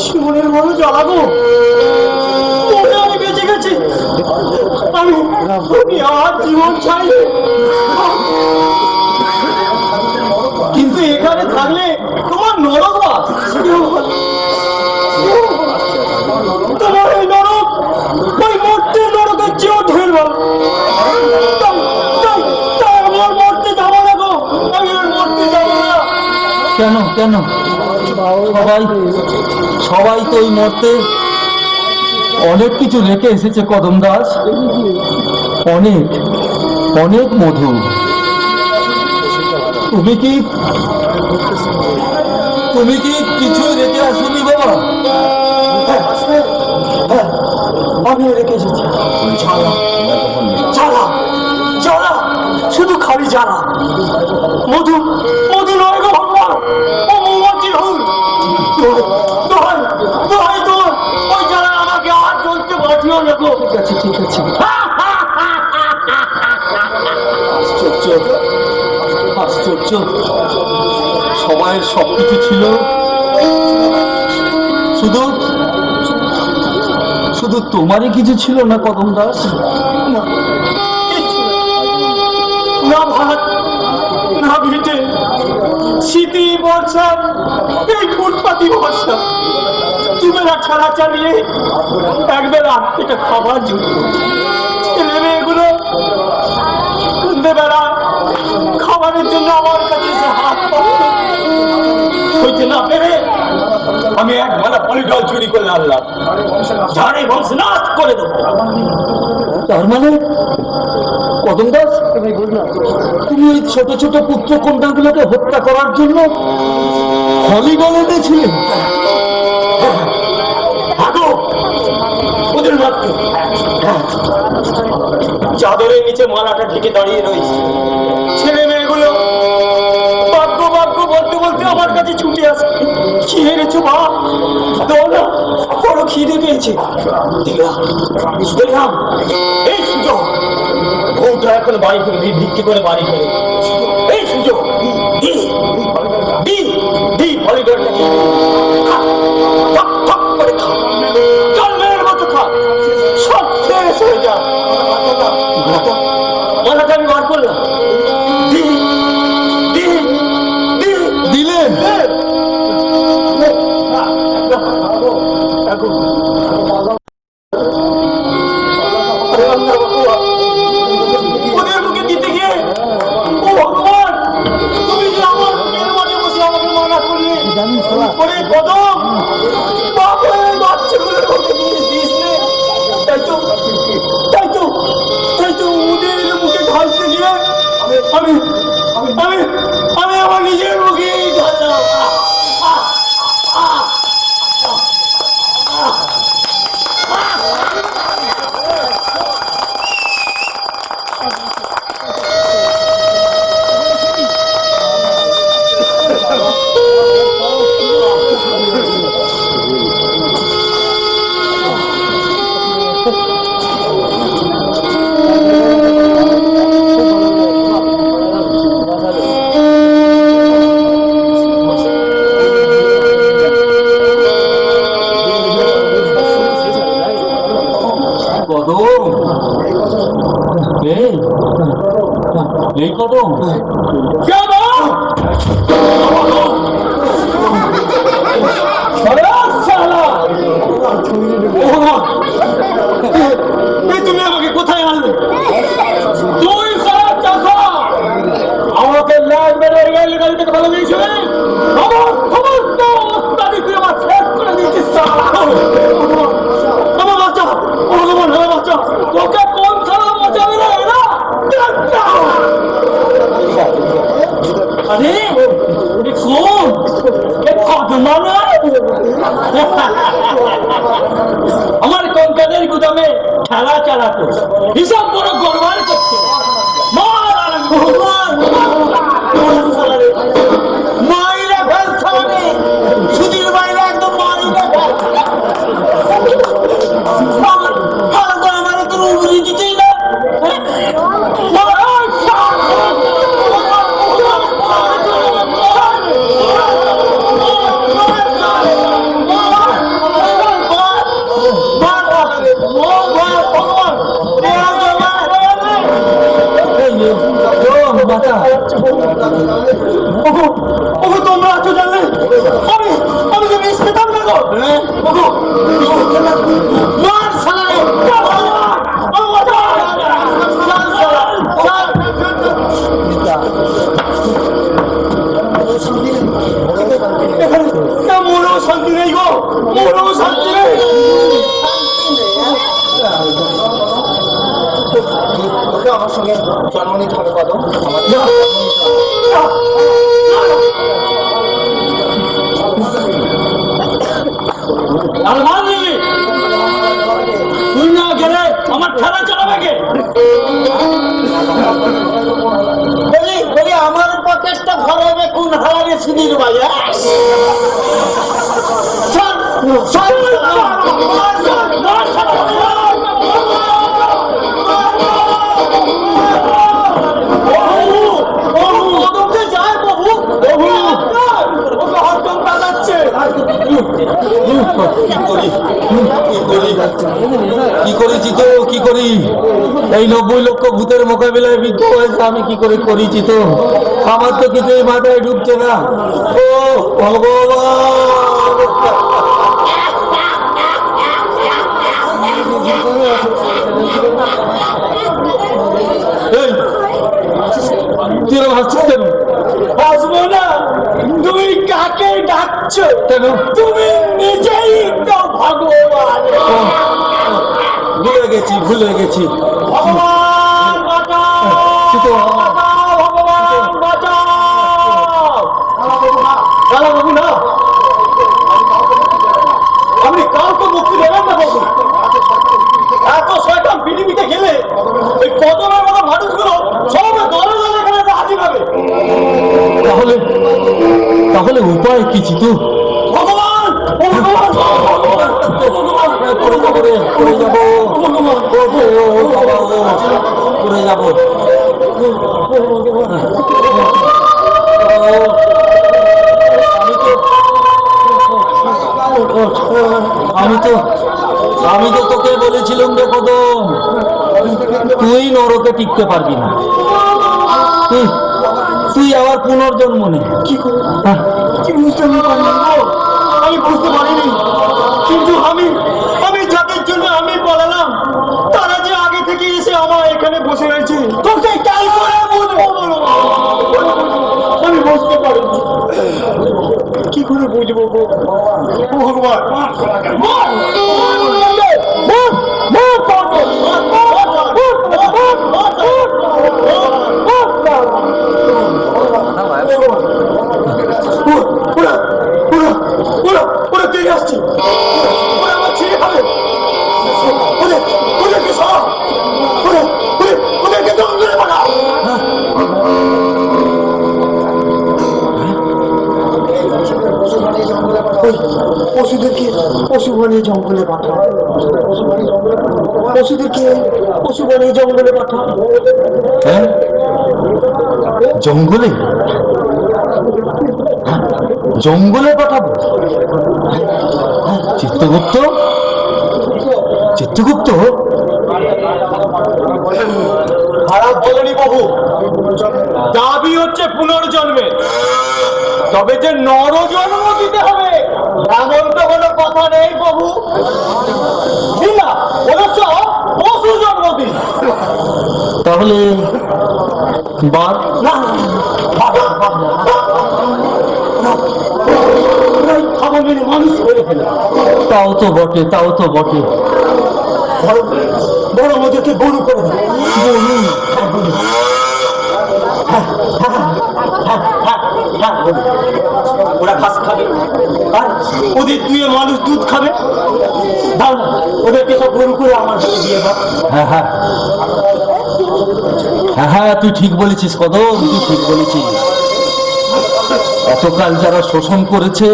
জীবনের বড় জ্বালাবো। আমি বেঁচে গেছি, আমি আর জীবন চাই, কিন্তু এখানে থাকলে তোমার নরক বাস, তোমার এই নরক ওই মূর্তির নরকের চেয়েও ঢের ভালো। তাই আমি আর মরতে যাবো না গো, আমি আর মরতে যাবো না। কেন কেন? সবাই সবাই তো ওই মরতে অনেক কিছু রেখে এসেছে কদম দাস, অনেক অনেক মধু। তুমি কি কিছু রেখে আসুনি বাবা? আমিও রেখে এসেছি জ্বালা, জ্বালা, জ্বালা, শুধু খালি জ্বালা। মধু, মধু নয় গো ভগবান, ও মৌমাছির হুল। দোহাই দোহাই তোর, ওই জ্বালা আমাকে আর চলতে বাঁচিও না গো। ঠিক আছে ঠিক আছে। আশ্চর্য আশ্চর্য, সবাইয়ের সবকিছু ছিল, শুধু শুধু তোমারই কিছু ছিল না কদম দাস। না ভাত না ভিটে, শীতি বর্ষা, এই ফুটপাতি বর্ষা, দুবেলা ছাড়া চালিয়ে একবেলা এটা খাবার জন্য ছেলে মেয়েগুলো সন্ধ্যেবেলা খাবারের জন্য আমার কাছে এসে হাত পাতত, হইতে না পেরে আমি এক বেলা পলিডল চুরি করে আনলাম, ঝাড়ে বংশনাশ করে দেবো। তার মানে কদম দাস, তুমি ওই ছোট ছোট পুত্র কন্যাগুলোকে হত্যা করার জন্য হলিডল এনেছিলে? ওদের মাত্র চাদরের নিচে মালাটা ঢেকে দাঁড়িয়ে রয়েছে, ছেলে মেয়েগুলো বাক্য বাক্য বলতে বলতে আমার কাছে ছুটে আসে। কি হেরেছো মা? দোলা বড় খিদে পেয়েছে, দিলাম এই সুযোগ। বউটা এখন বাড়ি করে ভিক্ষি করে বাড়ি করে, এই সুযোগ হলিডলটাকে করে খা, জন্মের মতো খা, সব শেষ হয়ে যা। মাথাটা আমি বার করলাম, দিলেন ওদের মুখে দিতে গিয়ে, ও ভগবান, তুমি যে আমার মুখের মাঝে বসে আমাকে মানা করলে, ওরে কদম বাচ্চাগুলোর ওকে নিয়ে দিস নে। তাই তো কদম, এই এই কদম তুমি আমাকে কোথায় আনলে? তুই সারা চাষা আমাকে লাল মেরে গাড়ি থেকে ভালো দিয়েছিলে, আমার সমস্ত অত্যাধি তুই আমার শেষ করে দিয়েছিস। আমার বাচ্চা, ভগবান আমার বাচ্চা, তোকে কোন সারা বাঁচাবে না এরা? আরে কোন কদমা না? আমার কঙ্কালের গুদামে খেলা চালাতো, হিসাব বড় গড়বার করছে। মাইরা ফেলছে মানে সুধীর বাইরে একদম মাইরা আমার তোর উড়ি দিতেই না। তোমরা আছো জানলে আমি তো মিস পেতাম না গো। মার শালারে, মনেও শান্তি নেই গো, মনেও শান্তি নেই। আমার সঙ্গে জন্ম নিতে হবে কদম। তুই না গেলে আমার খেলা চালাবে কে? বলি আমার পকেটটা ভরাবে কোন হারাবে সুধীর ভাইয়া? কি করেছি তো কি করি? এই 90 লক্ষ ভূতের মোকাবিলায় বিদ্ধ হয়েছে, আমি কি করে করেছি তো? আমার তো কিছুই মাথায় ঢুকছে না। ও ভগবান, তুই ভাবছিস কেন? আসবো না। তুমি কাকে ডাকছো কেন? তুমি নিজেই তো ভগবান। ভুলে গেছি ভগবান বাঁচাও, ভগবান বাঁচাও। দাদা বাবু না, আপনি কাউকে মুক্তি দেবেন না বাবু। এত শয়তান পৃথিবীতে গেলে ওই কদমের মতো মানুষগুলো সব দলে দলে এখানে হাজির হবে। তাহলে উপায় কি চিতু? ভগবান পড়ে যাবো। আমি তো তোকে বলেছিলাম রে কদম, তুই নরকে টিকতে পারবি না। তুই আবার পুনর্জন্ম নে। কি বুঝতে আমি বুঝতে পারিনি, কিন্তু আমি যাদের জন্য আমি বলালাম তারা যে আগে থেকে এসে আমার এখানে বসে রয়েছে, তোকে তাই করে বুঝবো বলো? আমি বুঝতে পারিনি, কি করে বুঝবো ভগবান? ওরা তেড়ে আসছে, ওরা আমার ছেড়ে খাবে। ওদেরকে সব ওদেরকে দম করে বানাও। পশুদেরকে পশু বানিয়ে জঙ্গলে পাঠাও, পশুদেরকে পশু বানিয়ে জঙ্গলে পাঠাও। হ্যাঁ, জঙ্গলে জঙ্গলে পাঠাবো? চিত্রগুপ্ত খারাপ বলেনি প্রভু, দাবি হচ্ছে পুনর্জন্মে, তবে যে নরজন্ম দিতে হবে এমন তো কোনো কথা নেই প্রভু। না, ওরা সব পশু জন্ম দিন। তাহলে বাঘ? না, খাবো মেনে মানুষ করে ফেলে। তাও তো বটে, তাও তো বটে। বড় ওদেরকে গরু করে দেয়। গরু? ওরা ঘাস খাবে আর ওদের দুয়ে মানুষ দুধ খাবে। দাও না, ওদেরকে সব গরু করে আমার হাতে দিয়ে দাও। হ্যাঁ হ্যাঁ হ্যাঁ হ্যাঁ, তুই ঠিক বলেছিস কদম, তুই ঠিক বলেছিস। এতকাল যারা শোষণ করেছে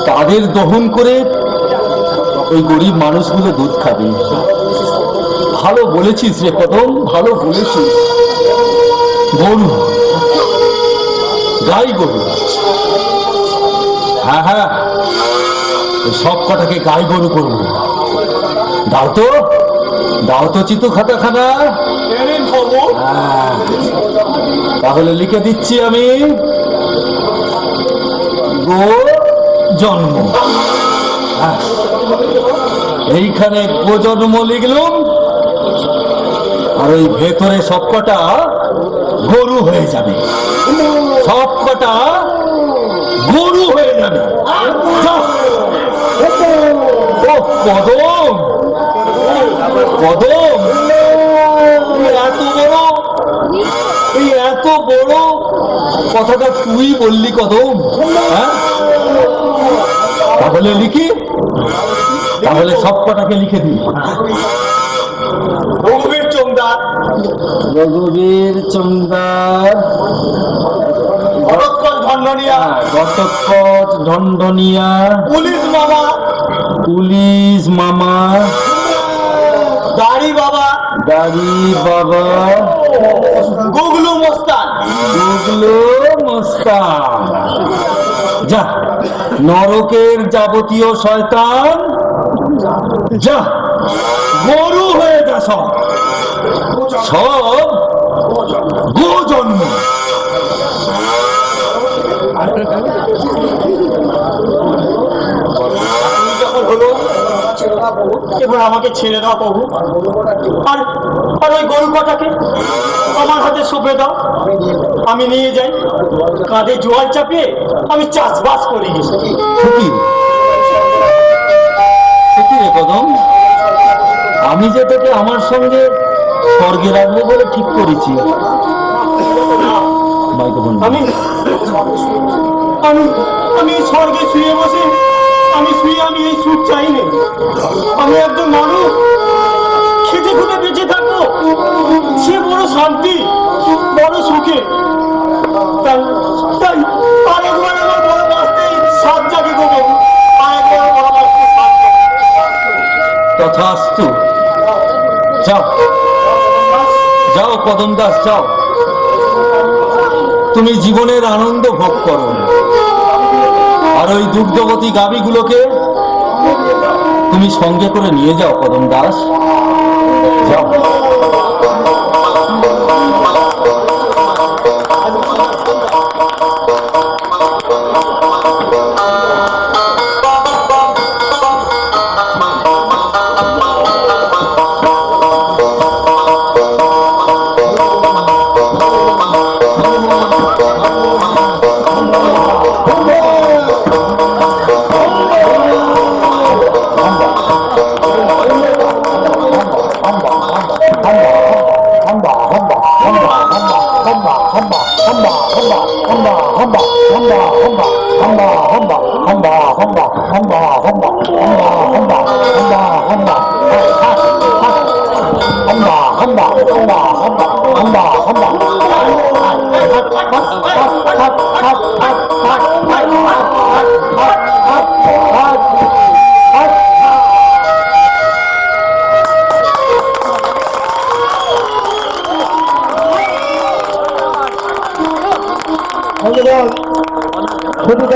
তাদের দহন করে ওই গরিব মানুষগুলো দুধ খাবে। ভালো বলেছিস রে কদম, ভালো বলেছিস। গরু, গাই গরু, হ্যাঁ হ্যাঁ, ওই সব কটাকে গাই গরু করবো। দাও তো, দাও তো চিতু খাতা খানা। এনেন প্রভু। হ্যাঁ, তাহলে লিখে দিচ্ছি আমি, গো জন্ম। হ্যাঁ, এইখানে গো জন্ম লিখলুম, আর ওই ভেতরে সবকটা গরু হয়ে যাবে, সবকটা গরু হয়ে যাবে। যাও। ও কদম, কদম, এত বড়, এই এত বড় কথাটা তুই বললি কদম? হ্যাঁ, তাহলে লিখি, তাহলে সব কটাকে লিখে দিই। রঘুবীর চমদার, রঘুবীর চন্দার, ঘটোৎকচ ধন্ডনিয়া, ঘটোৎকচ ঢন্ডনিয়া, পুলিশ মামা, পুলিশ মামা, দাড়ি বাবা, দাড়ি বাবা, গুগলু মস্তান। গুগলু মস্তান। যা, নরকের যাবতীয় শয়তান, যা গরু হয়ে যা, সব সব গো জন্ম। যখন হলো এবার আমাকে ছেড়ে দাও প্রভু, আর আর ওই গরু কটাকে আমার হাতে সঁপে দাও, আমি নিয়ে যাই, কাঁধে জোয়াল চাপিয়ে আমি চাষবাস করি। সত্যি সত্যি রে কদম, আমি যে তোকে আমার সঙ্গে স্বর্গে রাখবো বলে ঠিক করেছি। আমি আমি আমি স্বর্গে শুয়ে বসে আমি এই সুখ চাইনি। আমি একজন মানুষ খেতে খুঁটে বেঁচে থাকবো, সে বড় শান্তি, বড় সুখে। তাই তাই আরেকবার আমার বড় বাঁচতেই সাত জাগে দেবো, আরেকবার বড় বাঁচতে সাত জাগে। তথাস্তু। যাও যাও কদম দাস, যাও, তুমি জীবনের আনন্দ ভোগ করো, আর ওই দুগ্ধবতী গাভীগুলোকে তুমি সঙ্গে করে নিয়ে যাও কদম দাস, যাও।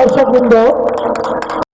দর্শক বৃন্দ,